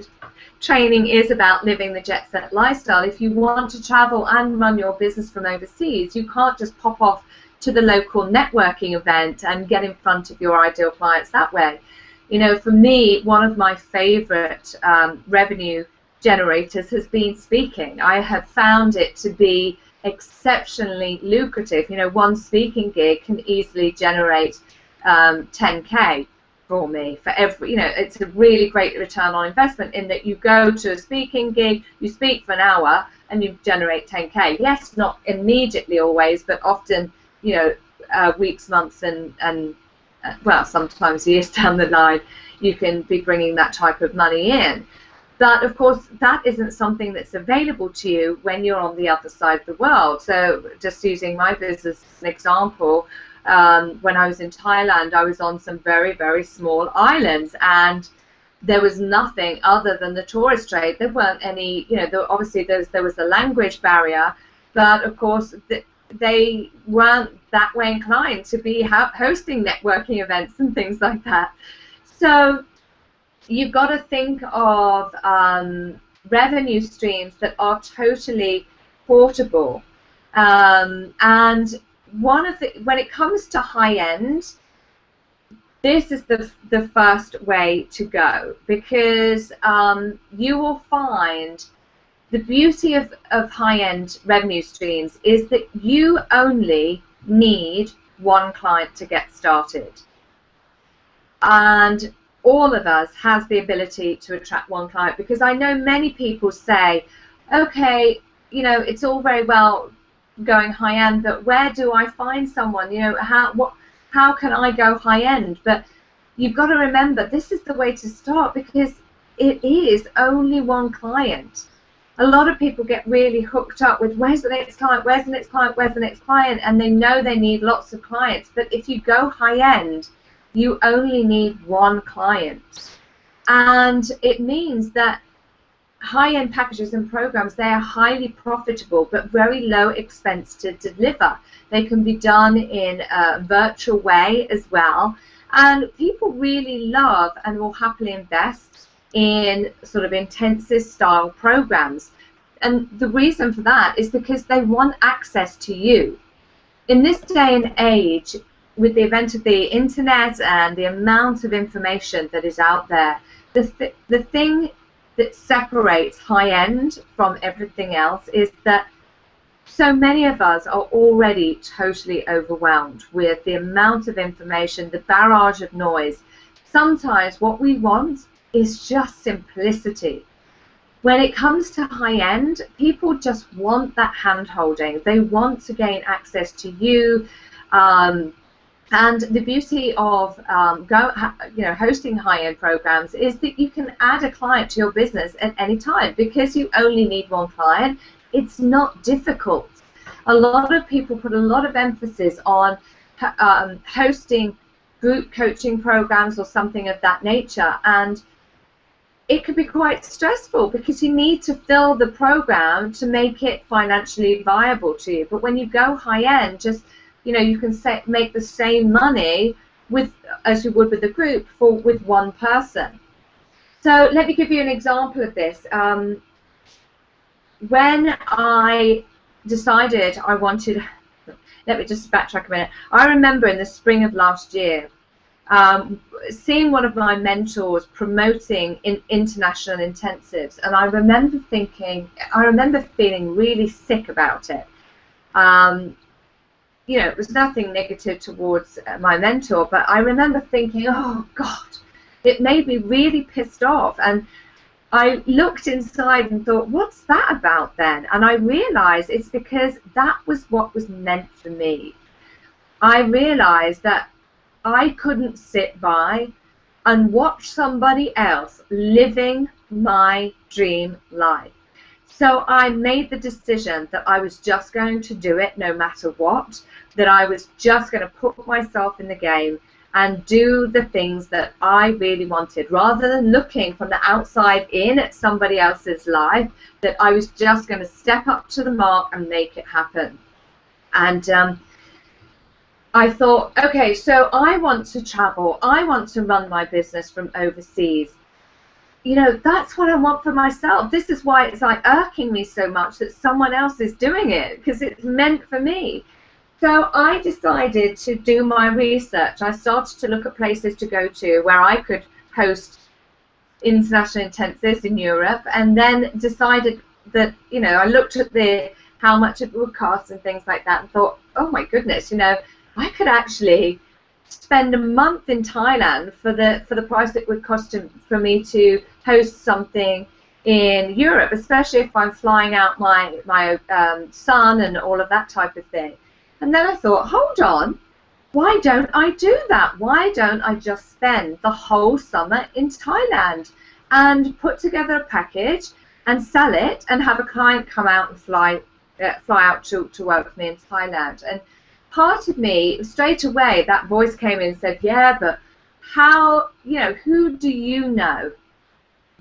training is about living the jet set lifestyle. If you want to travel and run your business from overseas, you can't just pop off to the local networking event and get in front of your ideal clients that way. You know, for me, one of my favorite revenue generators has been speaking. I have found it to be exceptionally lucrative. You know, one speaking gig can easily generate 10K for me for every, you know, it's a really great return on investment in that you go to a speaking gig, you speak for an hour and you generate 10K. Yes, not immediately always, but often, you know, weeks, months and well, sometimes years down the line, you can be bringing that type of money in. But of course, that isn't something that's available to you when you're on the other side of the world. So just using my business as an example, when I was in Thailand, I was on some very, very small islands, and there was nothing other than the tourist trade. There weren't any, you know, obviously there was a language barrier, but of course they weren't that way inclined to be hosting networking events and things like that. So you've got to think of revenue streams that are totally portable, and one of the, when it comes to high end, this is the first way to go, because you will find the beauty of high-end revenue streams is that you only need one client to get started. And all of us has the ability to attract one client, because I know many people say, okay, you know, it's all very well going high-end, but where do I find someone? You know, how can I go high-end? But you've got to remember, this is the way to start, because it is only one client. A lot of people get really hooked up with where's the next client, where's the next client, where's the next client, and they know they need lots of clients. But if you go high-end, you only need one client. And it means that high-end packages and programs, they are highly profitable but very low expense to deliver. They can be done in a virtual way as well, and people really love and will happily invest in sort of intensive style programs. And the reason for that is because they want access to you. In this day and age, with the advent of the internet and the amount of information that is out there, the thing that separates high-end from everything else is that so many of us are already totally overwhelmed with the amount of information, the barrage of noise. Sometimes what we want is just simplicity. When it comes to high-end, people just want that hand-holding. They want to gain access to you. And the beauty of hosting high-end programs is that you can add a client to your business at any time, because you only need one client. It's not difficult. a lot of people put a lot of emphasis on hosting group coaching programs or something of that nature, and it could be quite stressful because you need to fill the program to make it financially viable to you. But when you go high end, just, you know, you can make the same money with as you would with a group with one person. So let me give you an example of this. When I decided I wanted, let me just backtrack a minute. I remember in the spring of last year, seeing one of my mentors promoting international intensives, and I remember feeling really sick about it. You know, it was nothing negative towards my mentor, but I remember thinking, oh God, it made me really pissed off. And I looked inside and thought, what's that about then? And I realized it's because that was what was meant for me. I realized that I couldn't sit by and watch somebody else living my dream life. So I made the decision that I was just going to do it no matter what, that I was just going to put myself in the game and do the things that I really wanted, rather than looking from the outside in at somebody else's life, that I was just going to step up to the mark and make it happen. And I thought, okay, so I want to travel, I want to run my business from overseas. You know, that's what I want for myself. This is why it's like irking me so much that someone else is doing it, because it's meant for me. So I decided to do my research. I started to look at places to go to where I could host international intensives in Europe, and then decided that, you know, I looked at how much it would cost and things like that, and thought, oh my goodness, you know, I could actually spend a month in Thailand for the price it would cost for me to host something in Europe, especially if I'm flying out my son and all of that type of thing. And then I thought, hold on, why don't I do that? Why don't I just spend the whole summer in Thailand and put together a package and sell it and have a client come out and fly out to work with me in Thailand? And part of me, straight away, that voice came in and said, yeah, but how, you know, who do you know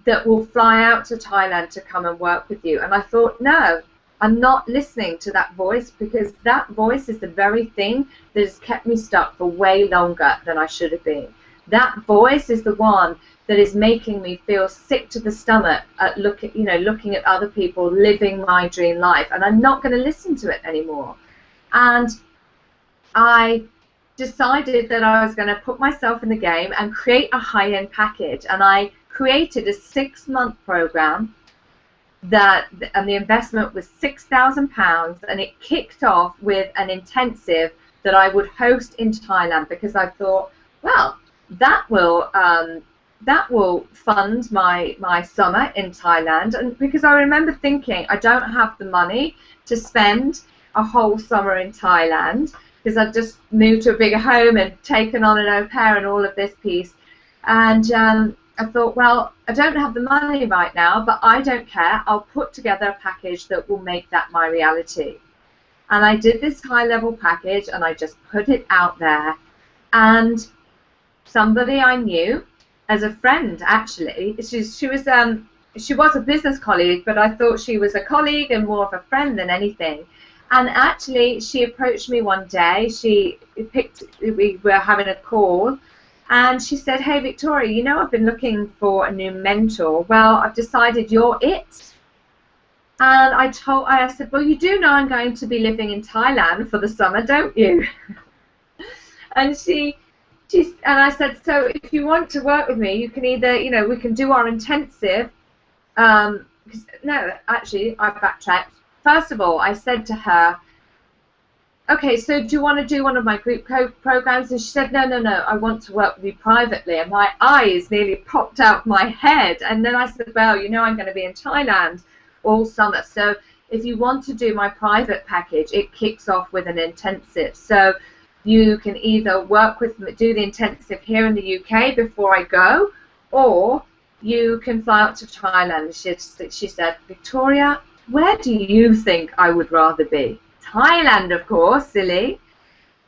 that will fly out to Thailand to come and work with you? And I thought, no, I'm not listening to that voice, because that voice is the very thing that has kept me stuck for way longer than I should have been. That voice is the one that is making me feel sick to the stomach at looking at other people living my dream life, and I'm not going to listen to it anymore. And I decided that I was going to put myself in the game and create a high-end package, and I created a 6-month program and the investment was £6,000, and it kicked off with an intensive that I would host in Thailand, because I thought, well, that will fund my summer in Thailand. And because I remember thinking, I don't have the money to spend a whole summer in Thailand, because I'd just moved to a bigger home and taken on an au pair and all of this piece. And I thought, well, I don't have the money right now, but I don't care. I'll put together a package that will make that my reality. And I did this high-level package, and I just put it out there. And somebody I knew, as a friend, actually, she was a business colleague, but I thought she was a colleague and more of a friend than anything. And actually, she approached me one day. We were having a call. And she said, hey, Victoria, you know, I've been looking for a new mentor. Well, I've decided you're it. And I said, well, you do know I'm going to be living in Thailand for the summer, don't you? And I said, so if you want to work with me, you can either, you know, we can do our intensive. No, actually, I backtracked. First of all, I said to her, okay, so do you want to do one of my group programs? And she said, no, I want to work with you privately. And my eyes nearly popped out my head. And then I said, well, you know, I'm going to be in Thailand all summer. So if you want to do my private package, it kicks off with an intensive. So you can either do the intensive here in the UK before I go, or you can fly out to Thailand. She said, Victoria, where do you think I would rather be? Thailand, of course, silly.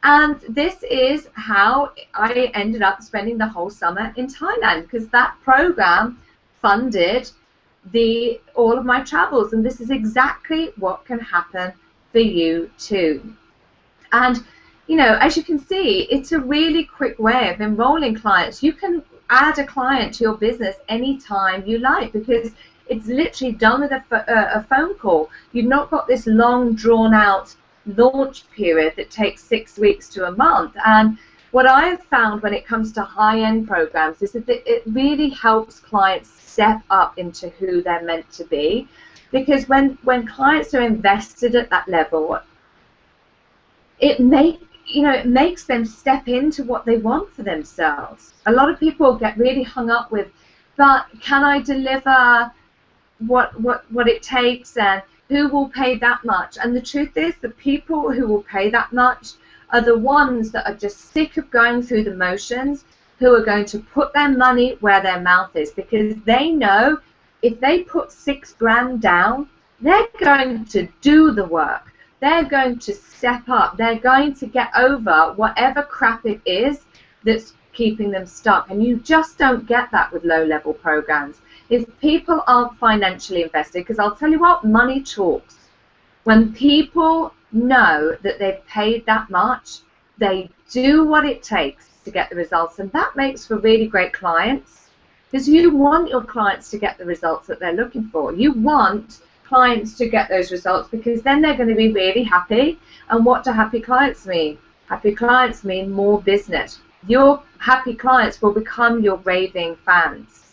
And this is how I ended up spending the whole summer in Thailand, because that program funded all of my travels. And this is exactly what can happen for you too. And, you know, as you can see, it's a really quick way of enrolling clients. You can add a client to your business anytime you like, because it's literally done with a phone call. You've not got this long, drawn-out launch period that takes 6 weeks to a month. And what I've found when it comes to high-end programs is that it really helps clients step up into who they're meant to be, because when clients are invested at that level, it makes them step into what they want for themselves. A lot of people get really hung up with, but can I deliver what it takes, and who will pay that much? And the truth is, the people who will pay that much are the ones that are just sick of going through the motions, who are going to put their money where their mouth is, because they know if they put 6 grand down, they're going to do the work. They're going to step up. They're going to get over whatever crap it is that's keeping them stuck. And you just don't get that with low-level programs. If people aren't financially invested, because I'll tell you what, money talks. When people know that they've paid that much, they do what it takes to get the results. And that makes for really great clients, because you want your clients to get the results that they're looking for. You want clients to get those results, because then they're going to be really happy. And what do happy clients mean? Happy clients mean more business. Your happy clients will become your raving fans.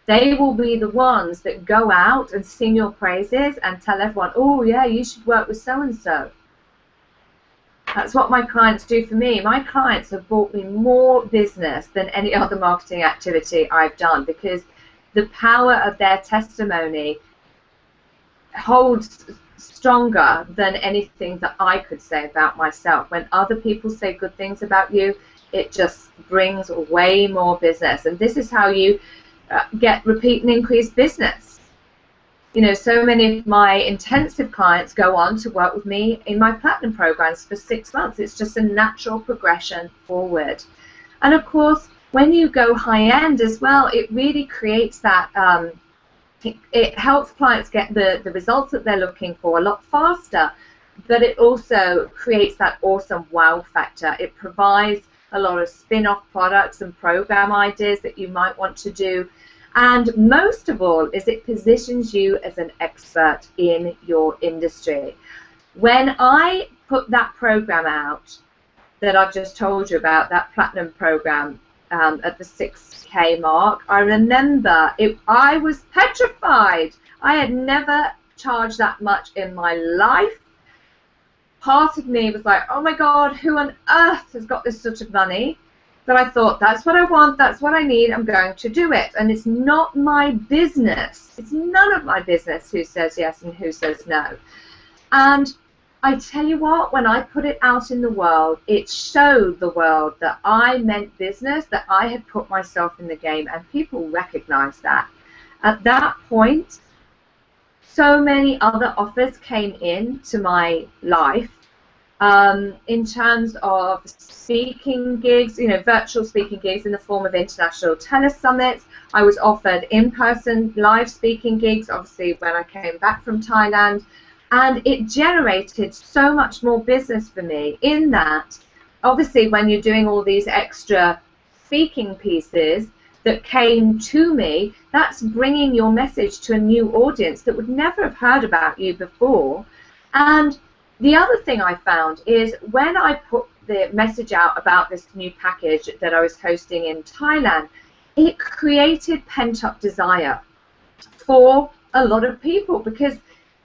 They will be the ones that go out and sing your praises and tell everyone, oh yeah, you should work with so-and-so. That's what my clients do for me. My clients have bought me more business than any other marketing activity I've done, because the power of their testimony holds stronger than anything that I could say about myself. When other people say good things about you, it just brings way more business. And this is how you get repeat and increased business. You know, so many of my intensive clients go on to work with me in my platinum programs for 6 months. It's just a natural progression forward. And of course, when you go high-end as well, it really creates that, it helps clients get the results that they're looking for a lot faster, but it also creates that awesome wow factor. It provides a lot of spin-off products and program ideas that you might want to do. And most of all is it positions you as an expert in your industry. When I put that program out that I've just told you about, that platinum program at the 6K mark, I remember I was petrified. I had never charged that much in my life. Part of me was like, oh my God, who on earth has got this sort of money? But I thought, that's what I want, that's what I need, I'm going to do it. And it's not my business. It's none of my business who says yes and who says no. And I tell you what, when I put it out in the world, it showed the world that I meant business, that I had put myself in the game, and people recognized that. At that point, so many other offers came into my life in terms of speaking gigs, you know, virtual speaking gigs in the form of international telesummits. I was offered in-person live speaking gigs, obviously, when I came back from Thailand. And it generated so much more business for me in that, obviously, when you're doing all these extra speaking pieces that came to me, that's bringing your message to a new audience that would never have heard about you before. And the other thing I found is when I put the message out about this new package that I was hosting in Thailand, it created pent-up desire for a lot of people, because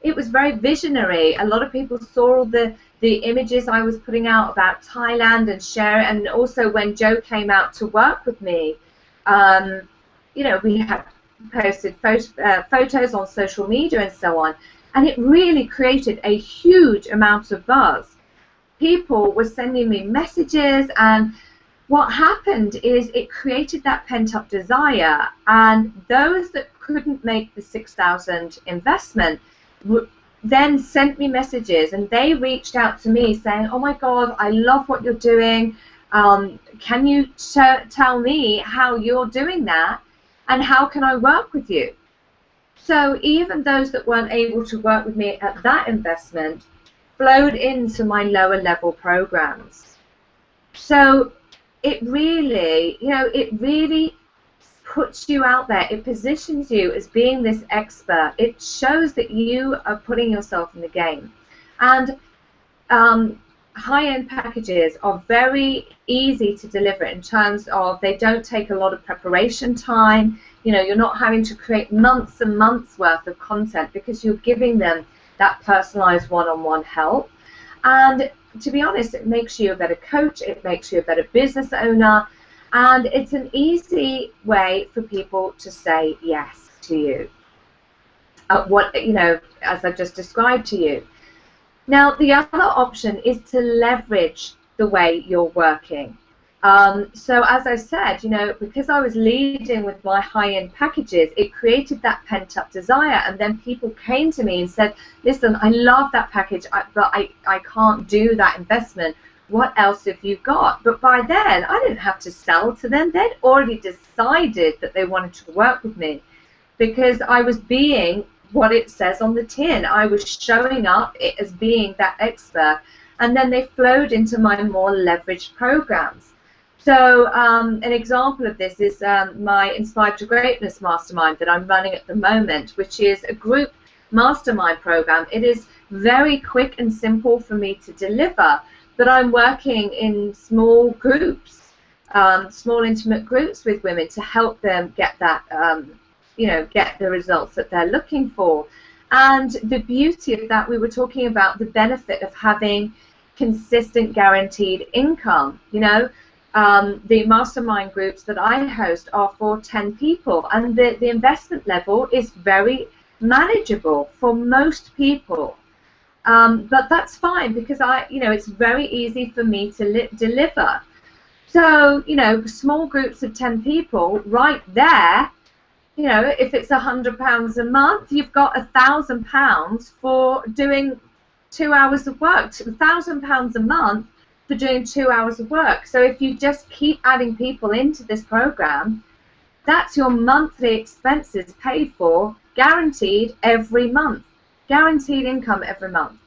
it was very visionary. A lot of people saw all the images I was putting out about Thailand and share it. And also when Joe came out to work with me, you know, we had posted photos on social media and so on. And it really created a huge amount of buzz. People were sending me messages, and what happened is it created that pent-up desire. And those that couldn't make the 6,000 investment then sent me messages, and they reached out to me saying, oh my God, I love what you're doing. Can you tell me how you're doing that, and how can I work with you? So even those that weren't able to work with me at that investment flowed into my lower level programs. So it really, it really puts you out there. It positions you as being this expert. It shows that you are putting yourself in the game. And high-end packages are very easy to deliver in terms of they don't take a lot of preparation time. You're not having to create months and months worth of content because you're giving them that personalized one-on-one help. And to be honest, it makes you a better coach, it makes you a better business owner, and it's an easy way for people to say yes to you. As I just described to you. Now, the other option is to leverage the way you're working. So as I said, because I was leading with my high-end packages, it created that pent-up desire, and then people came to me and said, listen, I love that package, but I can't do that investment. What else have you got? But by then, I didn't have to sell to them. They'd already decided that they wanted to work with me because I was being what it says on the tin. I was showing up as being that expert, and then they flowed into my more leveraged programs. So an example of this is my Inspired to Greatness Mastermind that I'm running at the moment, which is a group mastermind program. It is very quick and simple for me to deliver, but I'm working in small groups, small intimate groups with women to help them get that, get the results that they're looking for. And the beauty of that, we were talking about the benefit of having consistent guaranteed income. The mastermind groups that I host are for 10 people, and the investment level is very manageable for most people. But that's fine because it's very easy for me to deliver. So, small groups of 10 people, right there, if it's £100 a month, you've got £1,000 for doing 2 hours of work. £1,000 a month for doing 2 hours of work. So if you just keep adding people into this program, that's your monthly expenses paid for, guaranteed every month. Guaranteed income every month.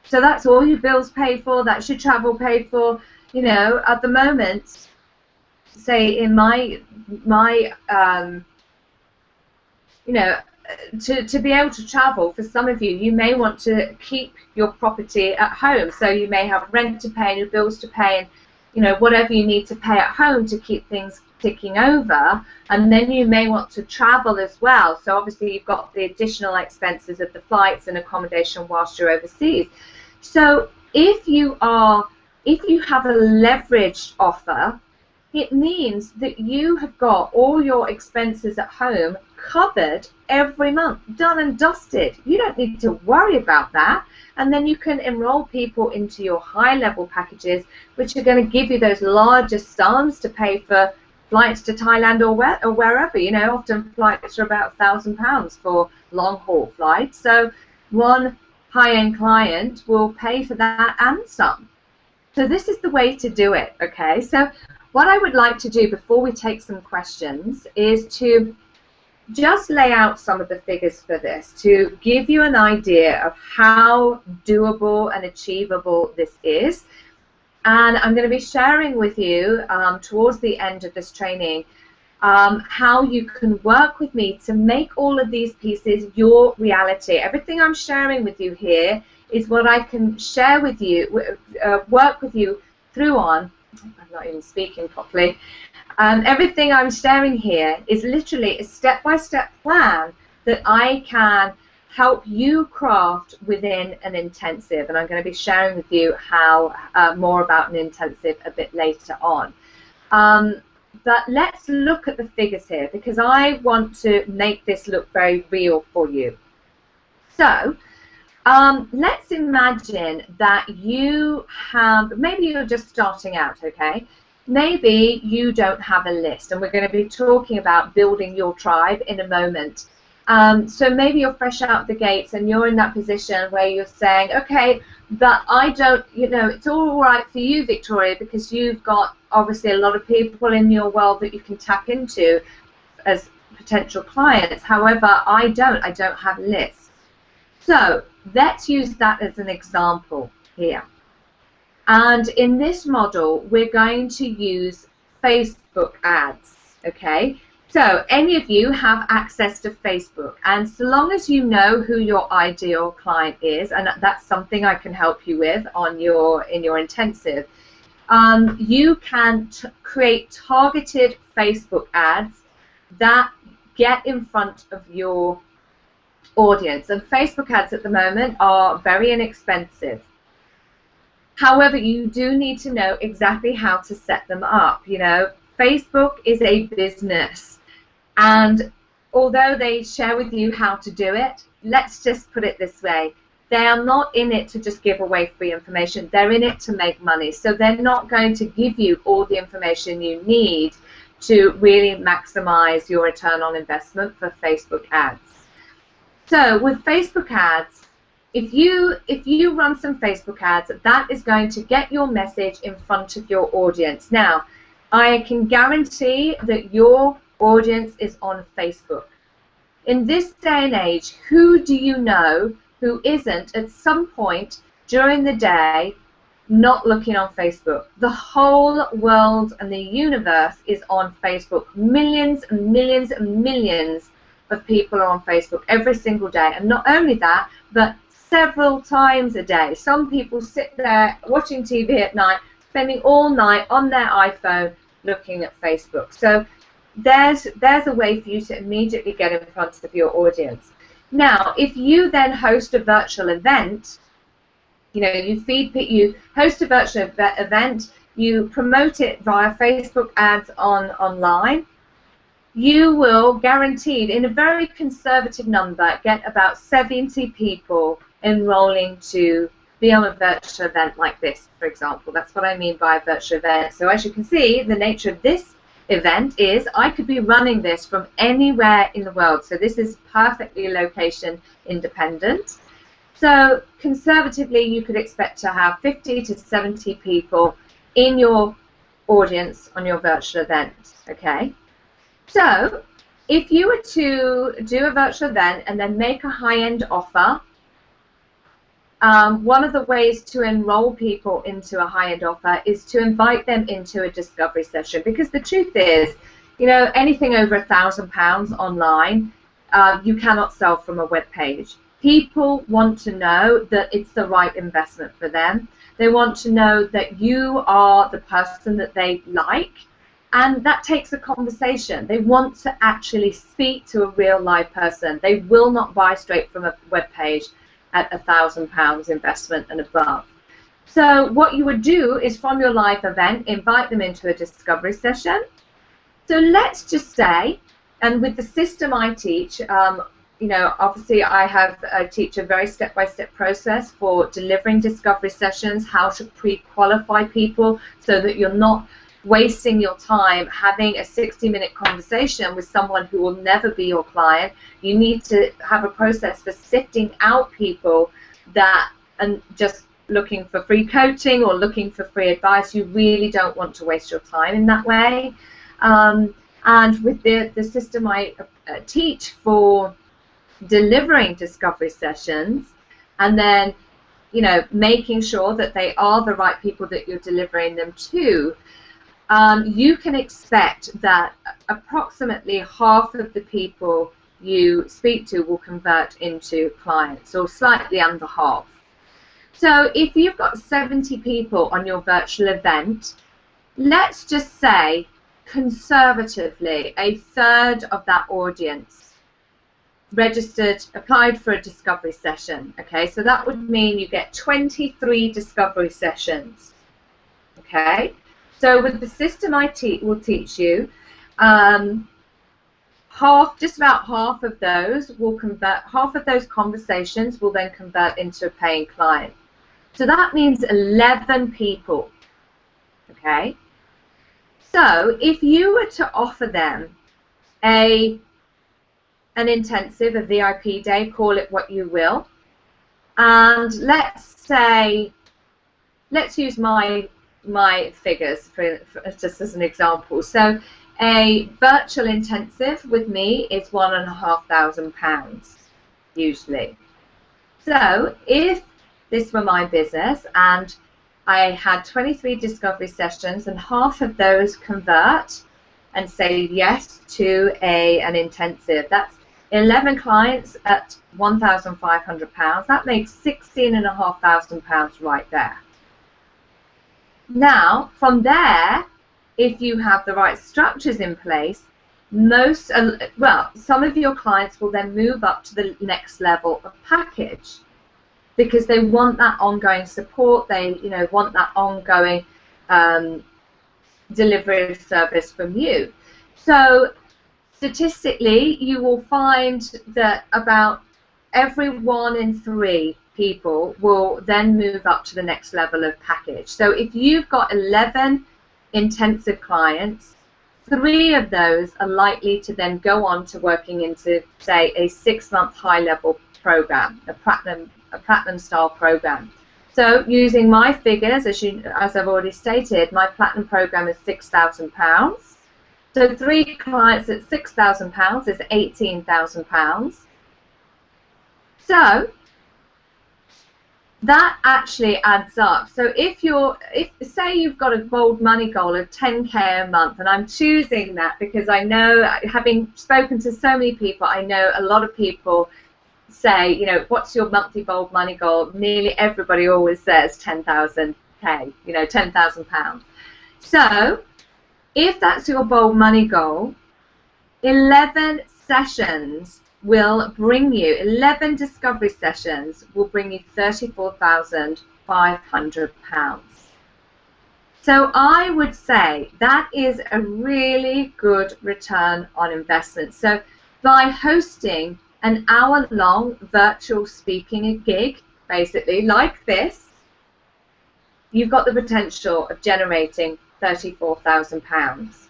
So that's all your bills paid for, that's your travel paid for. At the moment, say in my to be able to travel, for some of you, you may want to keep your property at home. So you may have rent to pay and your bills to pay and, whatever you need to pay at home to keep things ticking over. And then you may want to travel as well. So obviously you've got the additional expenses of the flights and accommodation whilst you're overseas. So if you have a leveraged offer, it means that you have got all your expenses at home covered every month, done and dusted. You don't need to worry about that. And then you can enroll people into your high-level packages, which are going to give you those larger sums to pay for flights to Thailand or wherever. Often flights are about £1,000 for long-haul flights. So one high-end client will pay for that and some. So this is the way to do it, okay? So what I would like to do before we take some questions is to just lay out some of the figures for this to give you an idea of how doable and achievable this is. And I'm going to be sharing with you towards the end of this training how you can work with me to make all of these pieces your reality. Everything I'm sharing with you here is what I can share with you, work with you through on. I'm not even speaking properly. Everything I'm sharing here is literally a step-by-step plan that I can help you craft within an intensive, and I'm going to be sharing with you how more about an intensive a bit later on. But let's look at the figures here because I want to make this look very real for you. So let's imagine that you have, maybe you're just starting out, okay? Maybe you don't have a list, and we're going to be talking about building your tribe in a moment. So maybe you're fresh out the gates and you're in that position where you're saying, okay, but I don't, it's all right for you, Victoria, because you've got obviously a lot of people in your world that you can tap into as potential clients. However, I don't have lists. So let's use that as an example here. And in this model, we're going to use Facebook ads, okay? So any of you have access to Facebook, and so long as you know who your ideal client is, and that's something I can help you with in your intensive, you can create targeted Facebook ads that get in front of your audience. And Facebook ads at the moment are very inexpensive. However, you do need to know exactly how to set them up. Facebook is a business, and although they share with you how to do it, let's just put it this way. They are not in it to just give away free information. They're in it to make money. So they're not going to give you all the information you need to really maximize your return on investment for Facebook ads. So with Facebook ads, if you run some Facebook ads, that is going to get your message in front of your audience. Now, I can guarantee that your audience is on Facebook. In this day and age, who do you know who isn't at some point during the day not looking on Facebook? The whole world and the universe is on Facebook. Millions and millions and millions of people are on Facebook every single day. And not only that, but several times a day. Some people sit there watching TV at night, spending all night on their iPhone looking at Facebook. So there's a way for you to immediately get in front of your audience. Now, if you then host a virtual event, you host a virtual event, you promote it via Facebook ads online, you will guaranteed, in a very conservative number, get about 70 people enrolling to be on a virtual event like this, for example. That's what I mean by a virtual event. So as you can see, the nature of this event is I could be running this from anywhere in the world. So this is perfectly location independent. So conservatively, you could expect to have 50 to 70 people in your audience on your virtual event, okay? So if you were to do a virtual event and then make a high-end offer, one of the ways to enroll people into a high-end offer is to invite them into a discovery session, because the truth is, anything over £1,000 online, you cannot sell from a web page. People want to know that it's the right investment for them. They want to know that you are the person that they like, and that takes a conversation. They want to actually speak to a real live person. They will not buy straight from a web page at £1,000 investment and above. So what you would do is, from your live event, invite them into a discovery session. So let's just say, and with the system I teach, obviously I teach a very step-by-step process for delivering discovery sessions, how to pre-qualify people so that you're not wasting your time having a 60-minute conversation with someone who will never be your client. You need to have a process for sifting out people that and just looking for free coaching or looking for free advice. You really don't want to waste your time in that way. And with the system I teach for delivering discovery sessions, and then making sure that they are the right people that you're delivering them to, you can expect that approximately half of the people you speak to will convert into clients, or slightly under half. So if you've got 70 people on your virtual event, let's just say conservatively a third of that audience registered, applied for a discovery session. Okay, so that would mean you get 23 discovery sessions. Okay, so with the system I will teach you, just about half of those will convert. Half of those conversations will then convert into a paying client. So that means 11 people. Okay, so if you were to offer them a an intensive, a VIP day, call it what you will. And let's use my figures for just as an example. So a virtual intensive with me is £1,500 usually. So if this were my business and I had 23 discovery sessions and half of those convert and say yes to an intensive, that's 11 clients at £1,500. That makes £16,500 right there. Now, from there, if you have the right structures in place, some of your clients will then move up to the next level of package because they want that ongoing support. They, want that ongoing delivery of service from you. So statistically, you will find that about every 1 in 3 people will then move up to the next level of package. So if you've got 11 intensive clients, 3 of those are likely to then go on to working into, say, a 6-month high-level program, a platinum style program. So using my figures, as I've already stated, my platinum program is £6,000. So 3 clients at £6,000 is £18,000. So that actually adds up. So if say you've got a bold money goal of 10K a month, and I'm choosing that because I know, having spoken to so many people, I know a lot of people say, what's your monthly bold money goal? Nearly everybody always says 10,000K, £10,000. So if that's your bold money goal, 11 sessions will bring you, 11 discovery sessions will bring you £34,500. So I would say that is a really good return on investment. So by hosting an hour-long virtual speaking gig, basically like this, you've got the potential of generating £34,000.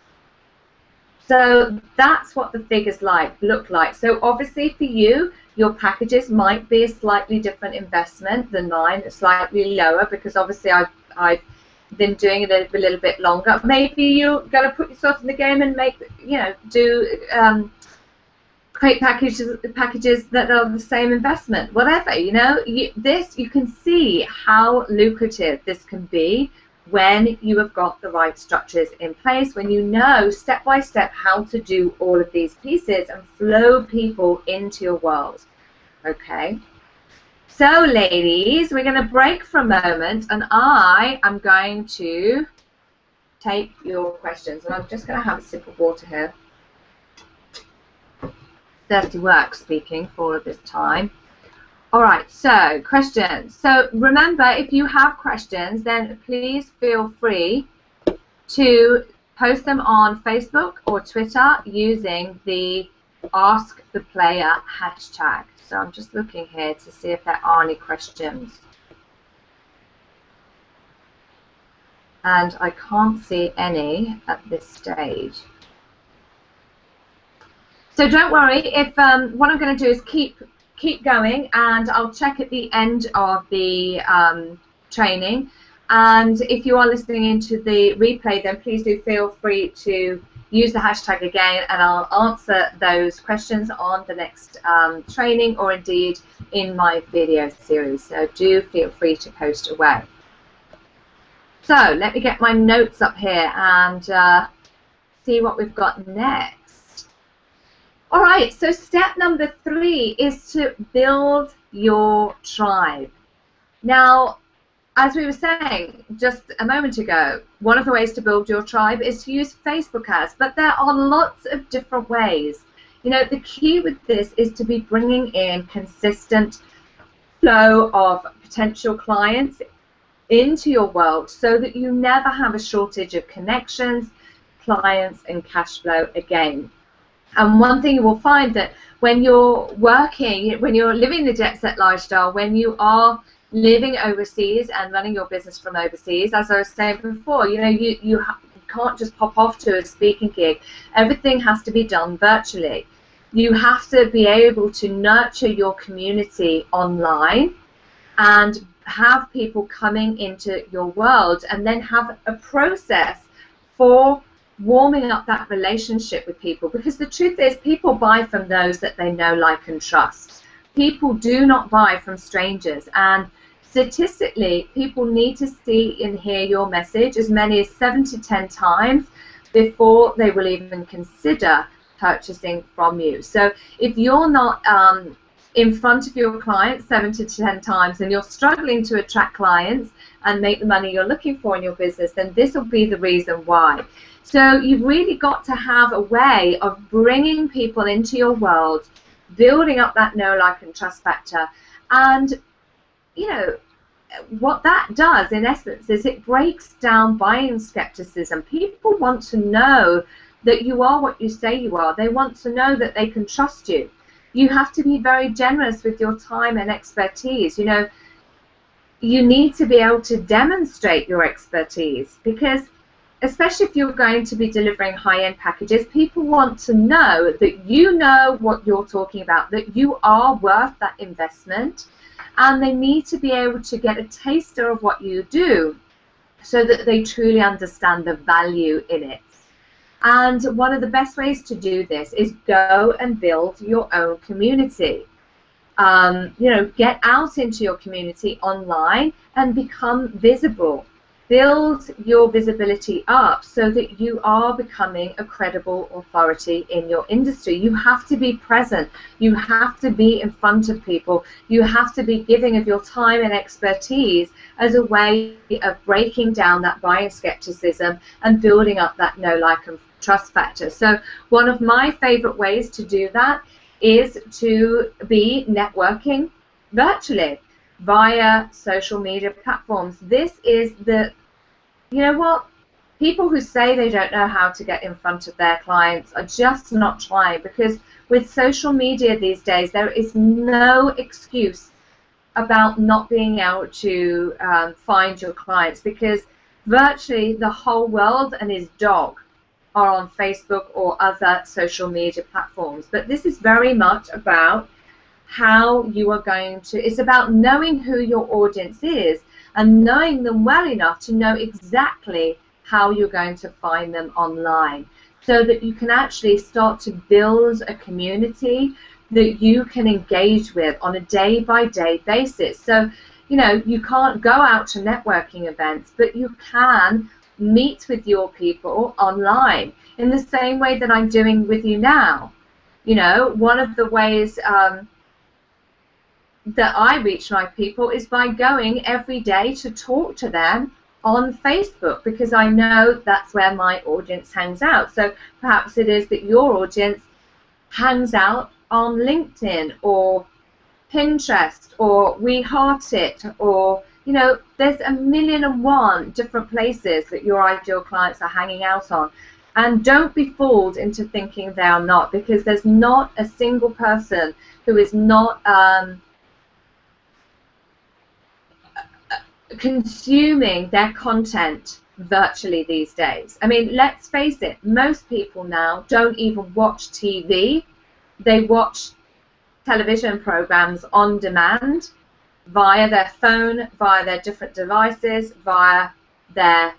So that's what the figures look like. So obviously for you, your packages might be a slightly different investment than mine, slightly lower, because obviously I've been doing it a little bit longer. Maybe you're going to put yourself in the game and create packages that are the same investment, whatever. You can see how lucrative this can be when you have got the right structures in place, when you know step by step how to do all of these pieces and flow people into your world. Okay, so ladies, we're going to break for a moment and I am going to take your questions, and I'm just going to have a sip of water here. Thirsty work speaking for all of this time. All right, so questions. So remember, if you have questions, then please feel free to post them on Facebook or Twitter using the Ask the Player hashtag. So I'm just looking here to see if there are any questions. And I can't see any at this stage. So don't worry, if what I'm going to do is keep going, and I'll check at the end of the training. And if you are listening into the replay, then please do feel free to use the hashtag again, and I'll answer those questions on the next training, or indeed in my video series. So do feel free to post away. So let me get my notes up here and see what we've got next. All right, so step number 3 is to build your tribe. Now, as we were saying just a moment ago, one of the ways to build your tribe is to use Facebook ads, but there are lots of different ways. The key with this is to be bringing in consistent flow of potential clients into your world so that you never have a shortage of connections, clients, and cash flow again. And one thing you will find that when you're working, when you're living the jet set lifestyle, when you are living overseas and running your business from overseas, as I was saying before, you can't just pop off to a speaking gig. Everything has to be done virtually. You have to be able to nurture your community online and have people coming into your world, and then have a process for warming up that relationship with people, because the truth is people buy from those that they know, like, and trust. People do not buy from strangers, and statistically people need to see and hear your message as many as 7 to 10 times before they will even consider purchasing from you. So if you're not in front of your clients 7 to 10 times, and you're struggling to attract clients and make the money you're looking for in your business, then this will be the reason why. So you've really got to have a way of bringing people into your world, building up that know, like, and trust factor. And you know what that does in essence is it breaks down buying skepticism. People want to know that you are what you say you are. They want to know that they can trust you. You have to be very generous with your time and expertise. You know, you need to be able to demonstrate your expertise, because especially if you're going to be delivering high-end packages, people want to know that you know what you're talking about, that you are worth that investment, and they need to be able to get a taster of what you do so that they truly understand the value in it. And one of the best ways to do this is go and build your own community. You know, get out into your community online and become visible. Build your visibility up so that you are becoming a credible authority in your industry. You have to be present. You have to be in front of people. You have to be giving of your time and expertise as a way of breaking down that buying skepticism and building up that know, like, and trust factor. So one of my favorite ways to do that is to be networking virtually via social media platforms. This is the, you know what, people who say they don't know how to get in front of their clients are just not trying, because with social media these days there is no excuse about not being able to find your clients, because virtually the whole world and his dog are on Facebook or other social media platforms. But this is very much about how you are going to, it's about knowing who your audience is and knowing them well enough to know exactly how you're going to find them online, so that you can actually start to build a community that you can engage with on a day-by-day basis. So, you know, you can't go out to networking events, but you can meet with your people online in the same way that I'm doing with you now. You know, one of the ways that I reach my people is by going every day to talk to them on Facebook, because I know that's where my audience hangs out. So perhaps it is that your audience hangs out on LinkedIn or Pinterest or We Heart It, or, you know, there's 1,000,001 different places that your ideal clients are hanging out on. And don't be fooled into thinking they are not, because there's not a single person who is not consuming their content virtually these days. I mean, let's face it, most people now don't even watch TV. They watch television programs on demand via their phone, via their different devices, via their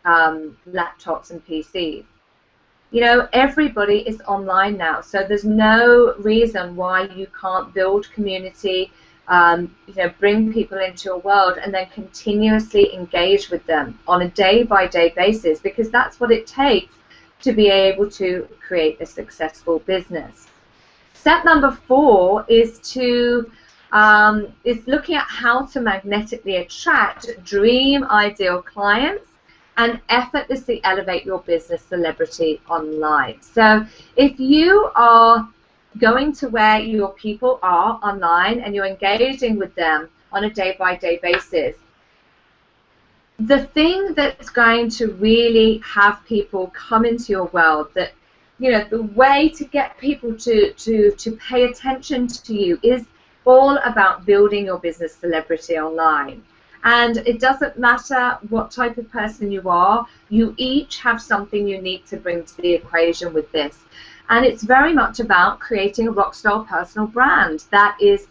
laptops and PCs. You know, everybody is online now, so there's no reason why you can't build community, you know, bring people into your world and then continuously engage with them on a day-by-day basis, because that's what it takes to be able to create a successful business. Step number 4 is to is looking at how to magnetically attract dream ideal clients and effortlessly elevate your business celebrity online. So if you are going to where your people are online and you're engaging with them on a day-by-day basis, the thing that's going to really have people come into your world, that, you know, the way to get people to pay attention to you is all about building your business celebrity online. And it doesn't matter what type of person you are, you each have something unique to bring to the equation with this. And it's very much about creating a rock star personal brand that is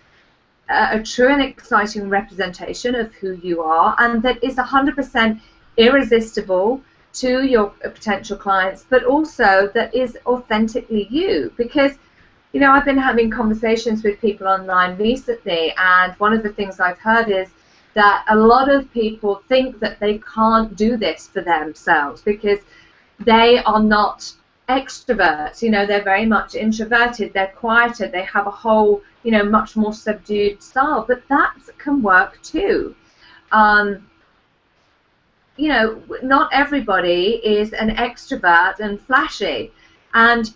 a true and exciting representation of who you are, and that is 100% irresistible to your potential clients, but also that is authentically you. Because, you know, I've been having conversations with people online recently, and one of the things I've heard is that a lot of people think that they can't do this for themselves because they are not extroverts. You know, they're very much introverted, they're quieter, they have a whole, you know, much more subdued style, but that can work too. You know, not everybody is an extrovert and flashy, and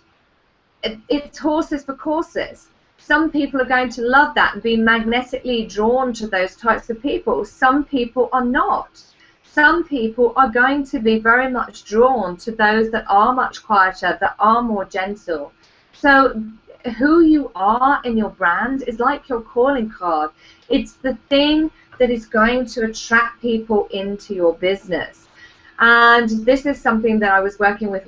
it's horses for courses. Some people are going to love that and be magnetically drawn to those types of people. Some people are not. Some people are going to be very much drawn to those that are much quieter, that are more gentle. So who you are in your brand is like your calling card. It's the thing that is going to attract people into your business. And this is something that I was working with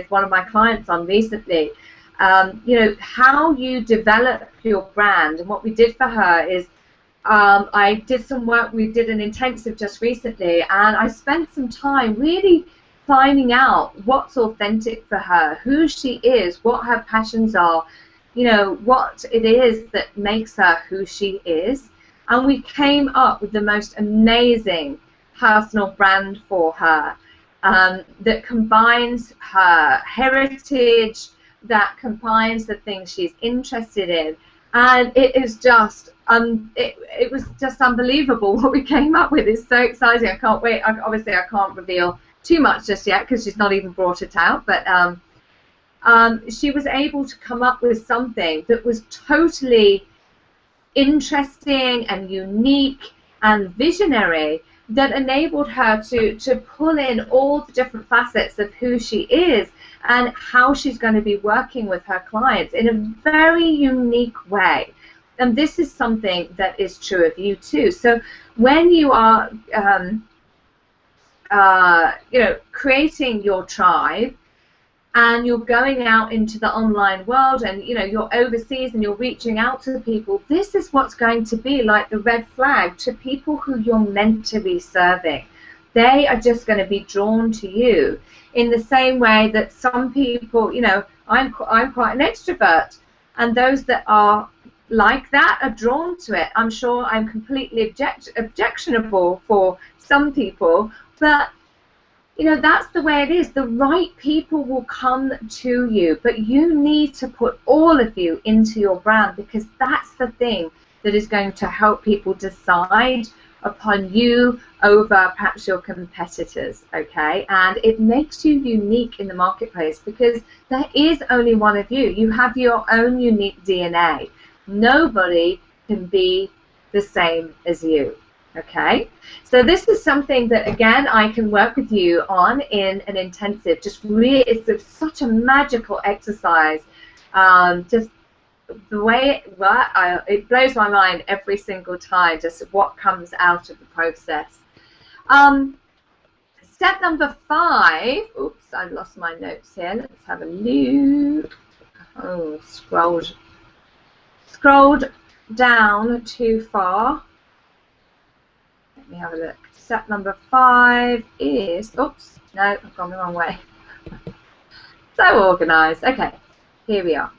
one of my clients on recently. You know, how you develop your brand. And what we did for her is I did some work. We did an intensive just recently, and I spent some time really finding out what's authentic for her, who she is, what her passions are, you know, what it is that makes her who she is. And we came up with the most amazing personal brand for her that combines her heritage, that combines the things she's interested in, and it is just it was just unbelievable what we came up with. It's so exciting. I can't wait. Obviously I can't reveal too much just yet because she's not even brought it out, but she was able to come up with something that was totally interesting and unique and visionary, that enabled her to pull in all the different facets of who she is and how she's going to be working with her clients in a very unique way. And this is something that is true of you too. So when you are you know, creating your tribe, and you're going out into the online world, and you know, you're overseas and you're reaching out to people, this is what's going to be like the red flag to people who you're meant to be serving. They are just going to be drawn to you in the same way that some people, you know, I'm quite an extrovert, and those that are like that are drawn to it. I'm sure I'm completely objectionable for some people, but you know, that's the way it is. The right people will come to you, but you need to put all of you into your brand, because that's the thing that is going to help people decide upon you over perhaps your competitors, okay? And it makes you unique in the marketplace because there is only one of you. You have your own unique DNA. Nobody can be the same as you. Okay, so this is something that, again, I can work with you on in an intensive. Just really, it's such a magical exercise. Just the way it works, it blows my mind every single time, just what comes out of the process. Step number 5. Oops, I lost my notes here. Let's have a look. Oh, scrolled down too far. Let me have a look. Step number 5 is, oops, no, I've gone the wrong way. So organized. Okay, here we are.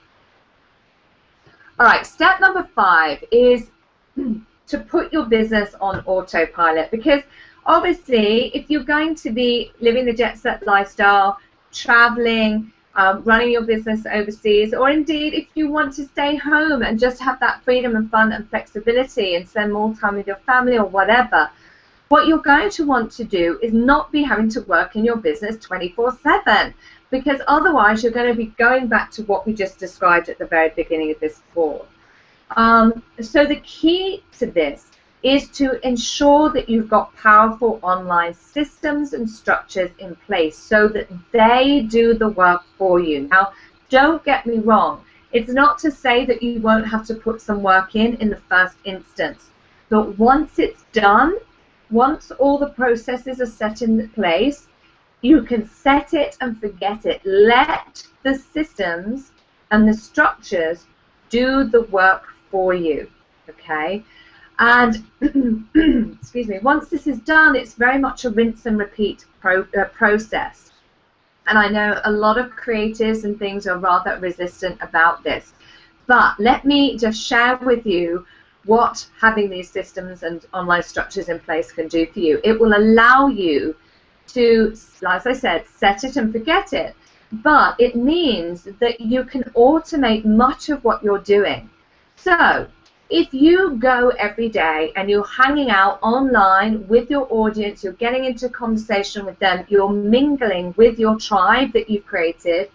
All right, step number 5 is to put your business on autopilot, because obviously if you're going to be living the jet set lifestyle, traveling, running your business overseas, or indeed if you want to stay home and just have that freedom and fun and flexibility and spend more time with your family or whatever, what you're going to want to do is not be having to work in your business 24/7, because otherwise you're going to be going back to what we just described at the very beginning of this call. So the key to this is to ensure that you've got powerful online systems and structures in place so that they do the work for you. Now, don't get me wrong. It's not to say that you won't have to put some work in the first instance. But once it's done, once all the processes are set in place, you can set it and forget it. Let the systems and the structures do the work for you, okay? And excuse me, once this is done, it's very much a rinse and repeat process. And I know a lot of creatives and things are rather resistant about this. But let me just share with you what having these systems and online structures in place can do for you. It will allow you to, as I said, set it and forget it. But it means that you can automate much of what you're doing. So if you go every day and you're hanging out online with your audience, you're getting into conversation with them, you're mingling with your tribe that you've created,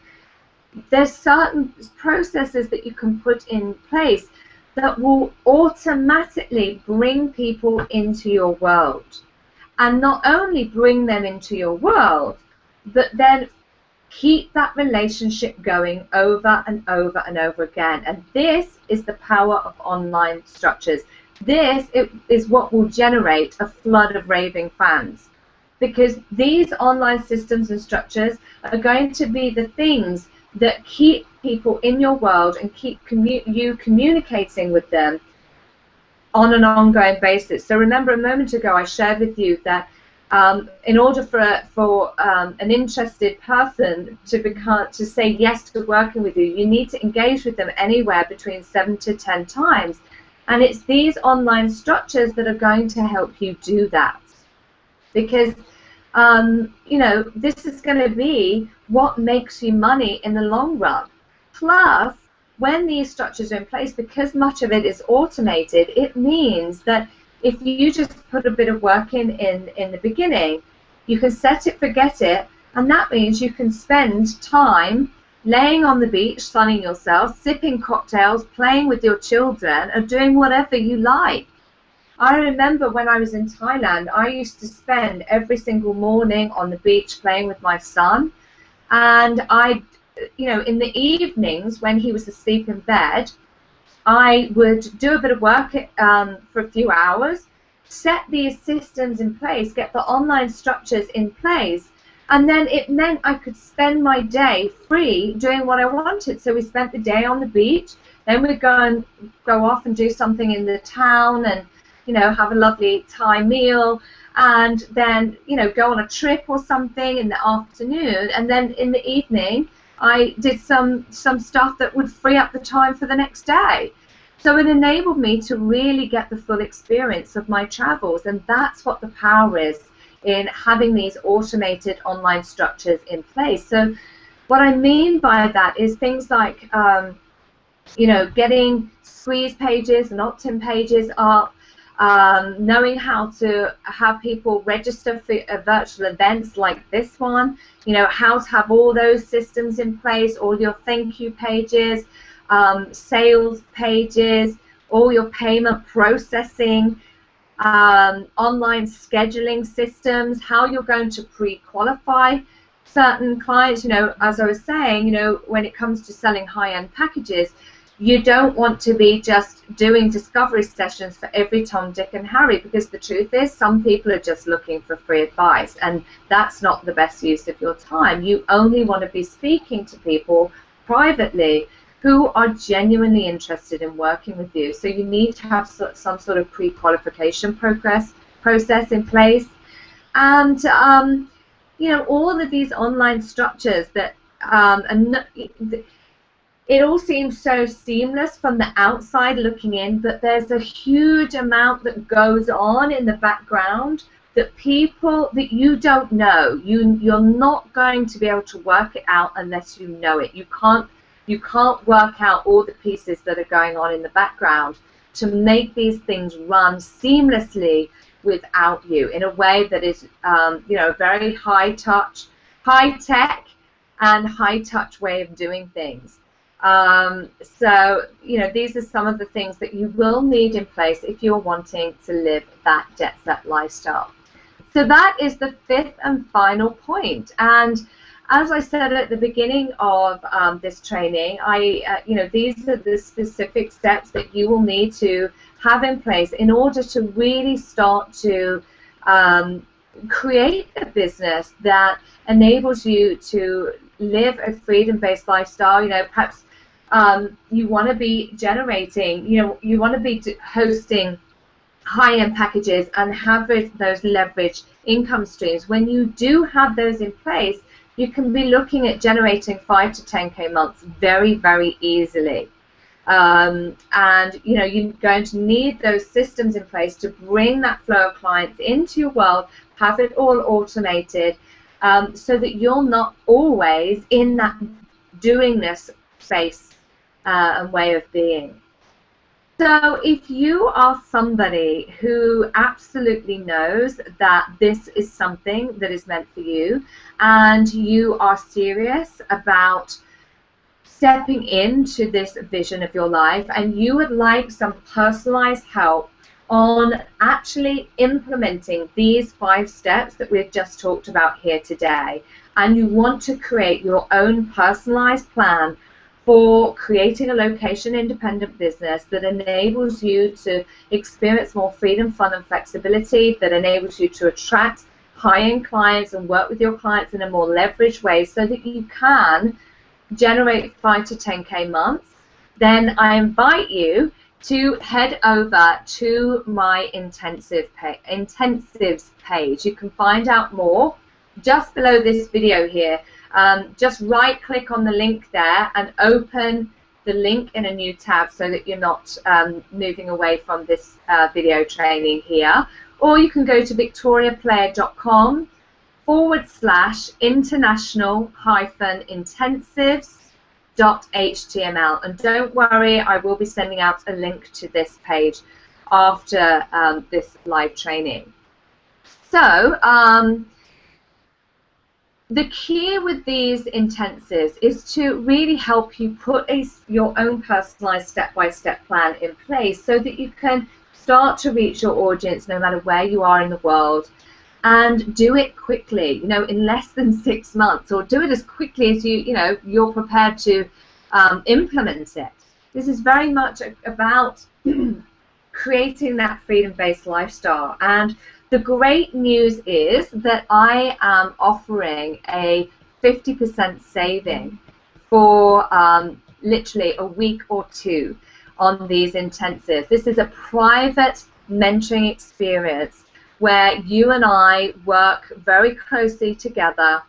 there's certain processes that you can put in place that will automatically bring people into your world. And not only bring them into your world, but then keep that relationship going over and over and over again. And this is the power of online structures. This is what will generate a flood of raving fans, because these online systems and structures are going to be the things that keep people in your world and keep you communicating with them on an ongoing basis. So remember, a moment ago I shared with you that in order for an interested person to say yes to working with you, you need to engage with them anywhere between 7 to 10 times. And it's these online structures that are going to help you do that. Because you know, this is going to be what makes you money in the long run. Plus, when these structures are in place, because much of it is automated, it means that if you just put a bit of work in the beginning, you can set it, forget it, and that means you can spend time laying on the beach, sunning yourself, sipping cocktails, playing with your children, or doing whatever you like. I remember when I was in Thailand, I used to spend every single morning on the beach playing with my son, and you know, in the evenings when he was asleep in bed, I would do a bit of work for a few hours, set these systems in place, get the online structures in place, and then it meant I could spend my day free doing what I wanted. So we spent the day on the beach, then we'd go off and do something in the town and, you know, have a lovely Thai meal, and then, you know, go on a trip or something in the afternoon, and then in the evening I did some stuff that would free up the time for the next day. So it enabled me to really get the full experience of my travels, and that's what the power is in having these automated online structures in place. So what I mean by that is things like, you know, getting squeeze pages and opt-in pages up, knowing how to have people register for virtual events like this one, you know, how to have all those systems in place, all your thank you pages, sales pages, all your payment processing, online scheduling systems, how you're going to pre-qualify certain clients. You know, as I was saying, you know, when it comes to selling high-end packages, you don't want to be just doing discovery sessions for every Tom, Dick, and Harry, because the truth is some people are just looking for free advice, and that's not the best use of your time. You only want to be speaking to people privately who are genuinely interested in working with you. So you need to have some sort of pre-qualification process in place. And, you know, all of these online structures that it all seems so seamless from the outside looking in, but there's a huge amount that goes on in the background that people that you don't know. You're not going to be able to work it out unless you know it. You can't work out all the pieces that are going on in the background to make these things run seamlessly without you, in a way that is, you know, very high tech, and high touch way of doing things. So, you know, these are some of the things that you will need in place if you're wanting to live that jet set lifestyle. So that is the fifth and final point. And as I said at the beginning of this training, you know, these are the specific steps that you will need to have in place in order to really start to create a business that enables you to live a freedom-based lifestyle. Perhaps you want to be generating, you want to be hosting high-end packages and have those leverage income streams. When you do have those in place, you can be looking at generating 5 to 10K months very, very easily. And you're going to need those systems in place to bring that flow of clients into your world, have it all automated, so that you're not always in that doingness space and way of being. So if you are somebody who absolutely knows that this is something that is meant for you, and you are serious about stepping into this vision of your life, and you would like some personalized help on actually implementing these 5 steps that we've just talked about here today, and you want to create your own personalized plan for creating a location-independent business that enables you to experience more freedom, fun, and flexibility, that enables you to attract high-end clients and work with your clients in a more leveraged way so that you can generate 5 to 10K months, then I invite you to head over to my intensives page. You can find out more just below this video here. Just right-click on the link there and open the link in a new tab so that you're not moving away from this video training here. Or you can go to victoriaplayer.com/international-intensives.html, and don't worry, I will be sending out a link to this page after this live training. So the key with these intensives is to really help you put your own personalized step-by-step plan in place so that you can start to reach your audience no matter where you are in the world, and do it quickly, in less than 6 months, or do it as quickly as you're prepared to implement it. This is very much about creating that freedom-based lifestyle. And the great news is that I am offering a 50% saving for literally a week or 2 on these intensives. This is a private mentoring experience where you and I work very closely together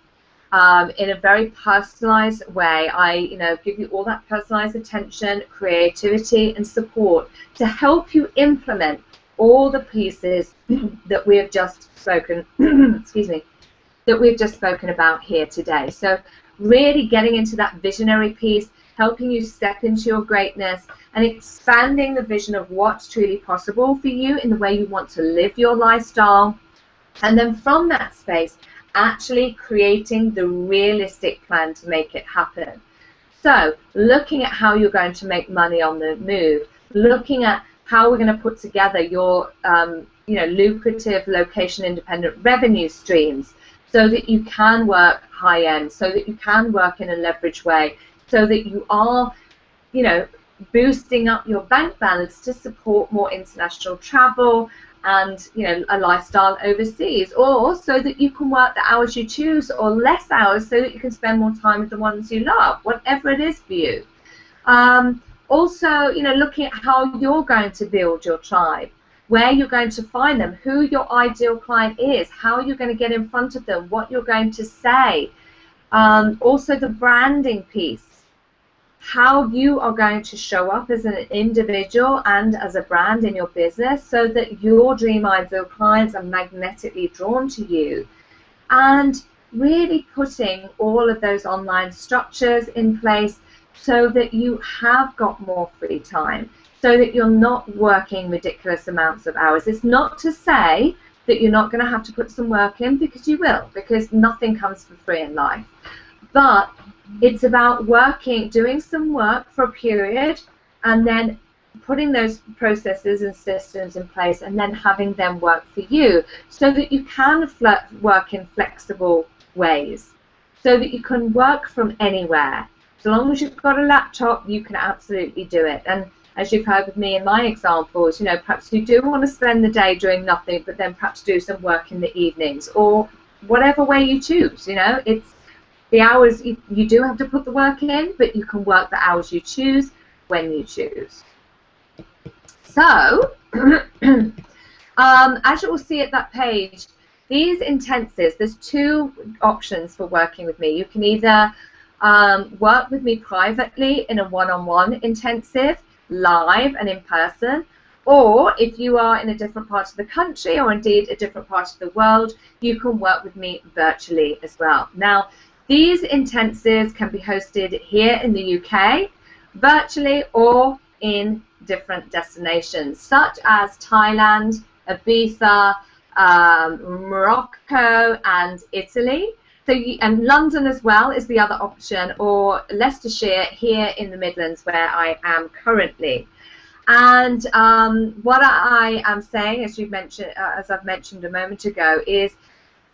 in a very personalized way. I give you all that personalized attention, creativity, and support to help you implement all the pieces that we have just spoken about here today. So really getting into that visionary piece, helping you step into your greatness, and expanding the vision of what's truly possible for you in the way you want to live your lifestyle, and then from that space actually creating the realistic plan to make it happen. So looking at how you're going to make money on the move, looking at how we're going to put together your lucrative location-independent revenue streams so that you can work high-end, so that you can work in a leveraged way, so that you are, boosting up your bank balance to support more international travel and, a lifestyle overseas, or so that you can work the hours you choose or less hours so that you can spend more time with the ones you love, whatever it is for you. Also, looking at how you're going to build your tribe, where you're going to find them, who your ideal client is, how you're going to get in front of them, what you're going to say. Also the branding piece, how you are going to show up as an individual and as a brand in your business so that your dream ideal clients are magnetically drawn to you. And really putting all of those online structures in place so that you have got more free time, so that you're not working ridiculous amounts of hours. It's not to say that you're not going to have to put some work in, because you will, because nothing comes for free in life. But it's about doing some work for a period, and then putting those processes and systems in place, and then having them work for you so that you can work in flexible ways, so that you can work from anywhere. So long as you've got a laptop, you can absolutely do it. And as you've heard with me in my examples, perhaps you do want to spend the day doing nothing, but then perhaps do some work in the evenings, or whatever way you choose. It's the hours, you do have to put the work in, but you can work the hours you choose when you choose. So, as you will see at that page, these intensives, there's two options for working with me. You can either work with me privately in a one-on-one intensive, live and in person, or if you are in a different part of the country or indeed a different part of the world, you can work with me virtually as well. Now, these intensives can be hosted here in the UK, virtually, or in different destinations, such as Thailand, Ibiza, Morocco, and Italy. And London as well is the other option, or Leicestershire here in the Midlands where I am currently. And what I am saying, as I've mentioned a moment ago, is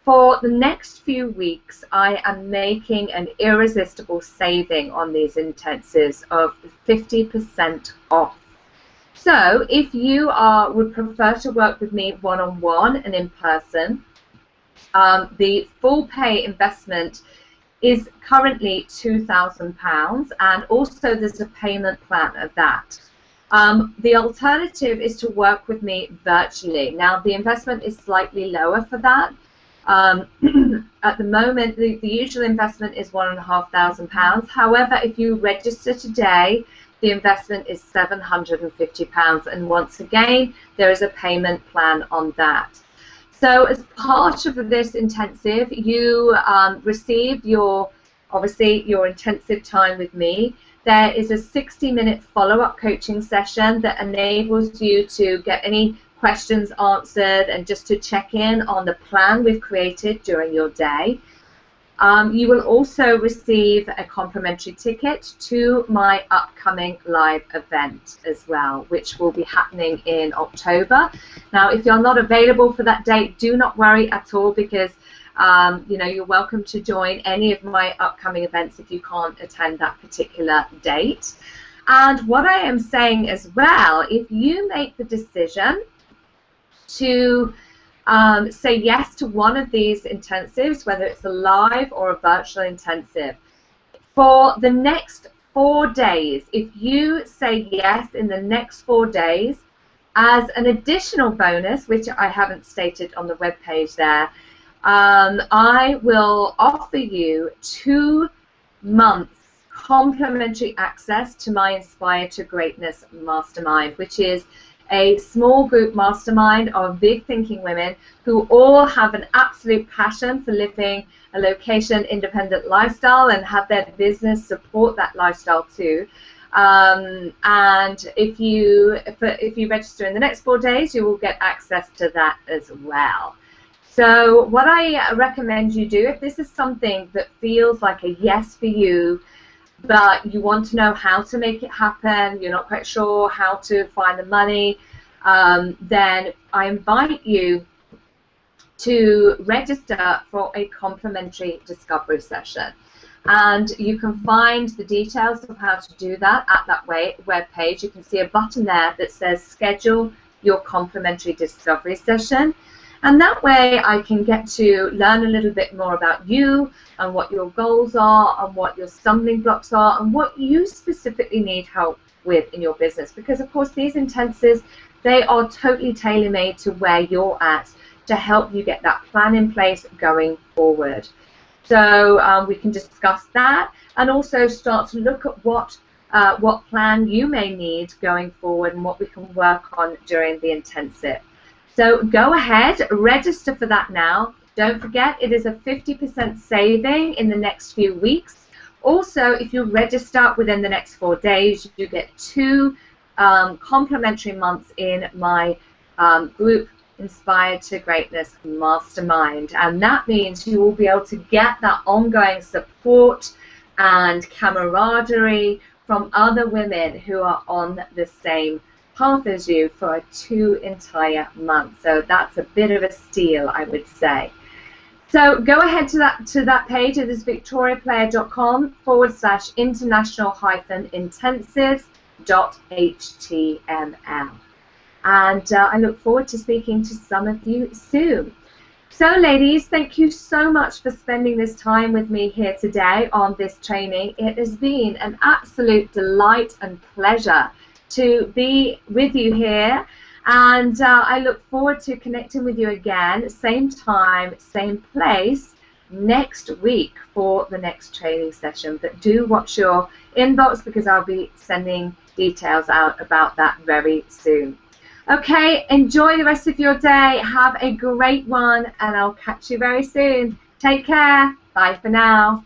for the next few weeks I am making an irresistible saving on these intensives of 50% off. So if you would prefer to work with me one-on-one and in person, the full pay investment is currently £2,000, and also there's a payment plan of that. The alternative is to work with me virtually. Now, the investment is slightly lower for that. At the moment, the usual investment is £1,500. However, if you register today, the investment is £750, and once again, there is a payment plan on that. So as part of this intensive, you receive obviously your intensive time with me. There is a 60-minute follow-up coaching session that enables you to get any questions answered and just to check in on the plan we've created during your day. You will also receive a complimentary ticket to my upcoming live event as well, which will be happening in October. Now, if you're not available for that date, do not worry at all, because you're welcome to join any of my upcoming events if you can't attend that particular date. And what I am saying as well, if you make the decision to say yes to one of these intensives, whether it's a live or a virtual intensive, for the next 4 days, if you say yes in the next 4 days, as an additional bonus, which I haven't stated on the webpage there, I will offer you 2 months complimentary access to my Inspire to Greatness Mastermind, which is a small group mastermind of big thinking women who all have an absolute passion for living a location independent lifestyle and have their business support that lifestyle too. And if you register in the next 4 days, you will get access to that as well. So what I recommend you do, if this is something that feels like a yes for you, but you want to know how to make it happen, you're not quite sure how to find the money, then I invite you to register for a complimentary discovery session. And you can find the details of how to do that at that web page. You can see a button there that says schedule your complimentary discovery session. And that way I can get to learn a little bit more about you and what your goals are and what your stumbling blocks are and what you specifically need help with in your business. Because of course these intensives, they are totally tailor-made to where you're at to help you get that plan in place going forward. So we can discuss that and also start to look at what plan you may need going forward and what we can work on during the intensive. So go ahead, register for that now. Don't forget, it is a 50% saving in the next few weeks. Also, if you register within the next 4 days, you get 2 complimentary months in my group Inspired to Greatness Mastermind. And that means you will be able to get that ongoing support and camaraderie from other women who are on the same path as you for 2 entire months. So that's a bit of a steal, I would say. So go ahead to that page. It is victoriaplayer.com/international-intensives. .html. And I look forward to speaking to some of you soon. So ladies, thank you so much for spending this time with me here today on this training. It has been an absolute delight and pleasure to be with you here, and I look forward to connecting with you again, same time, same place, next week for the next training session. But do watch your inbox, because I'll be sending details out about that very soon. Okay, enjoy the rest of your day. Have a great one, and I'll catch you very soon. Take care. Bye for now.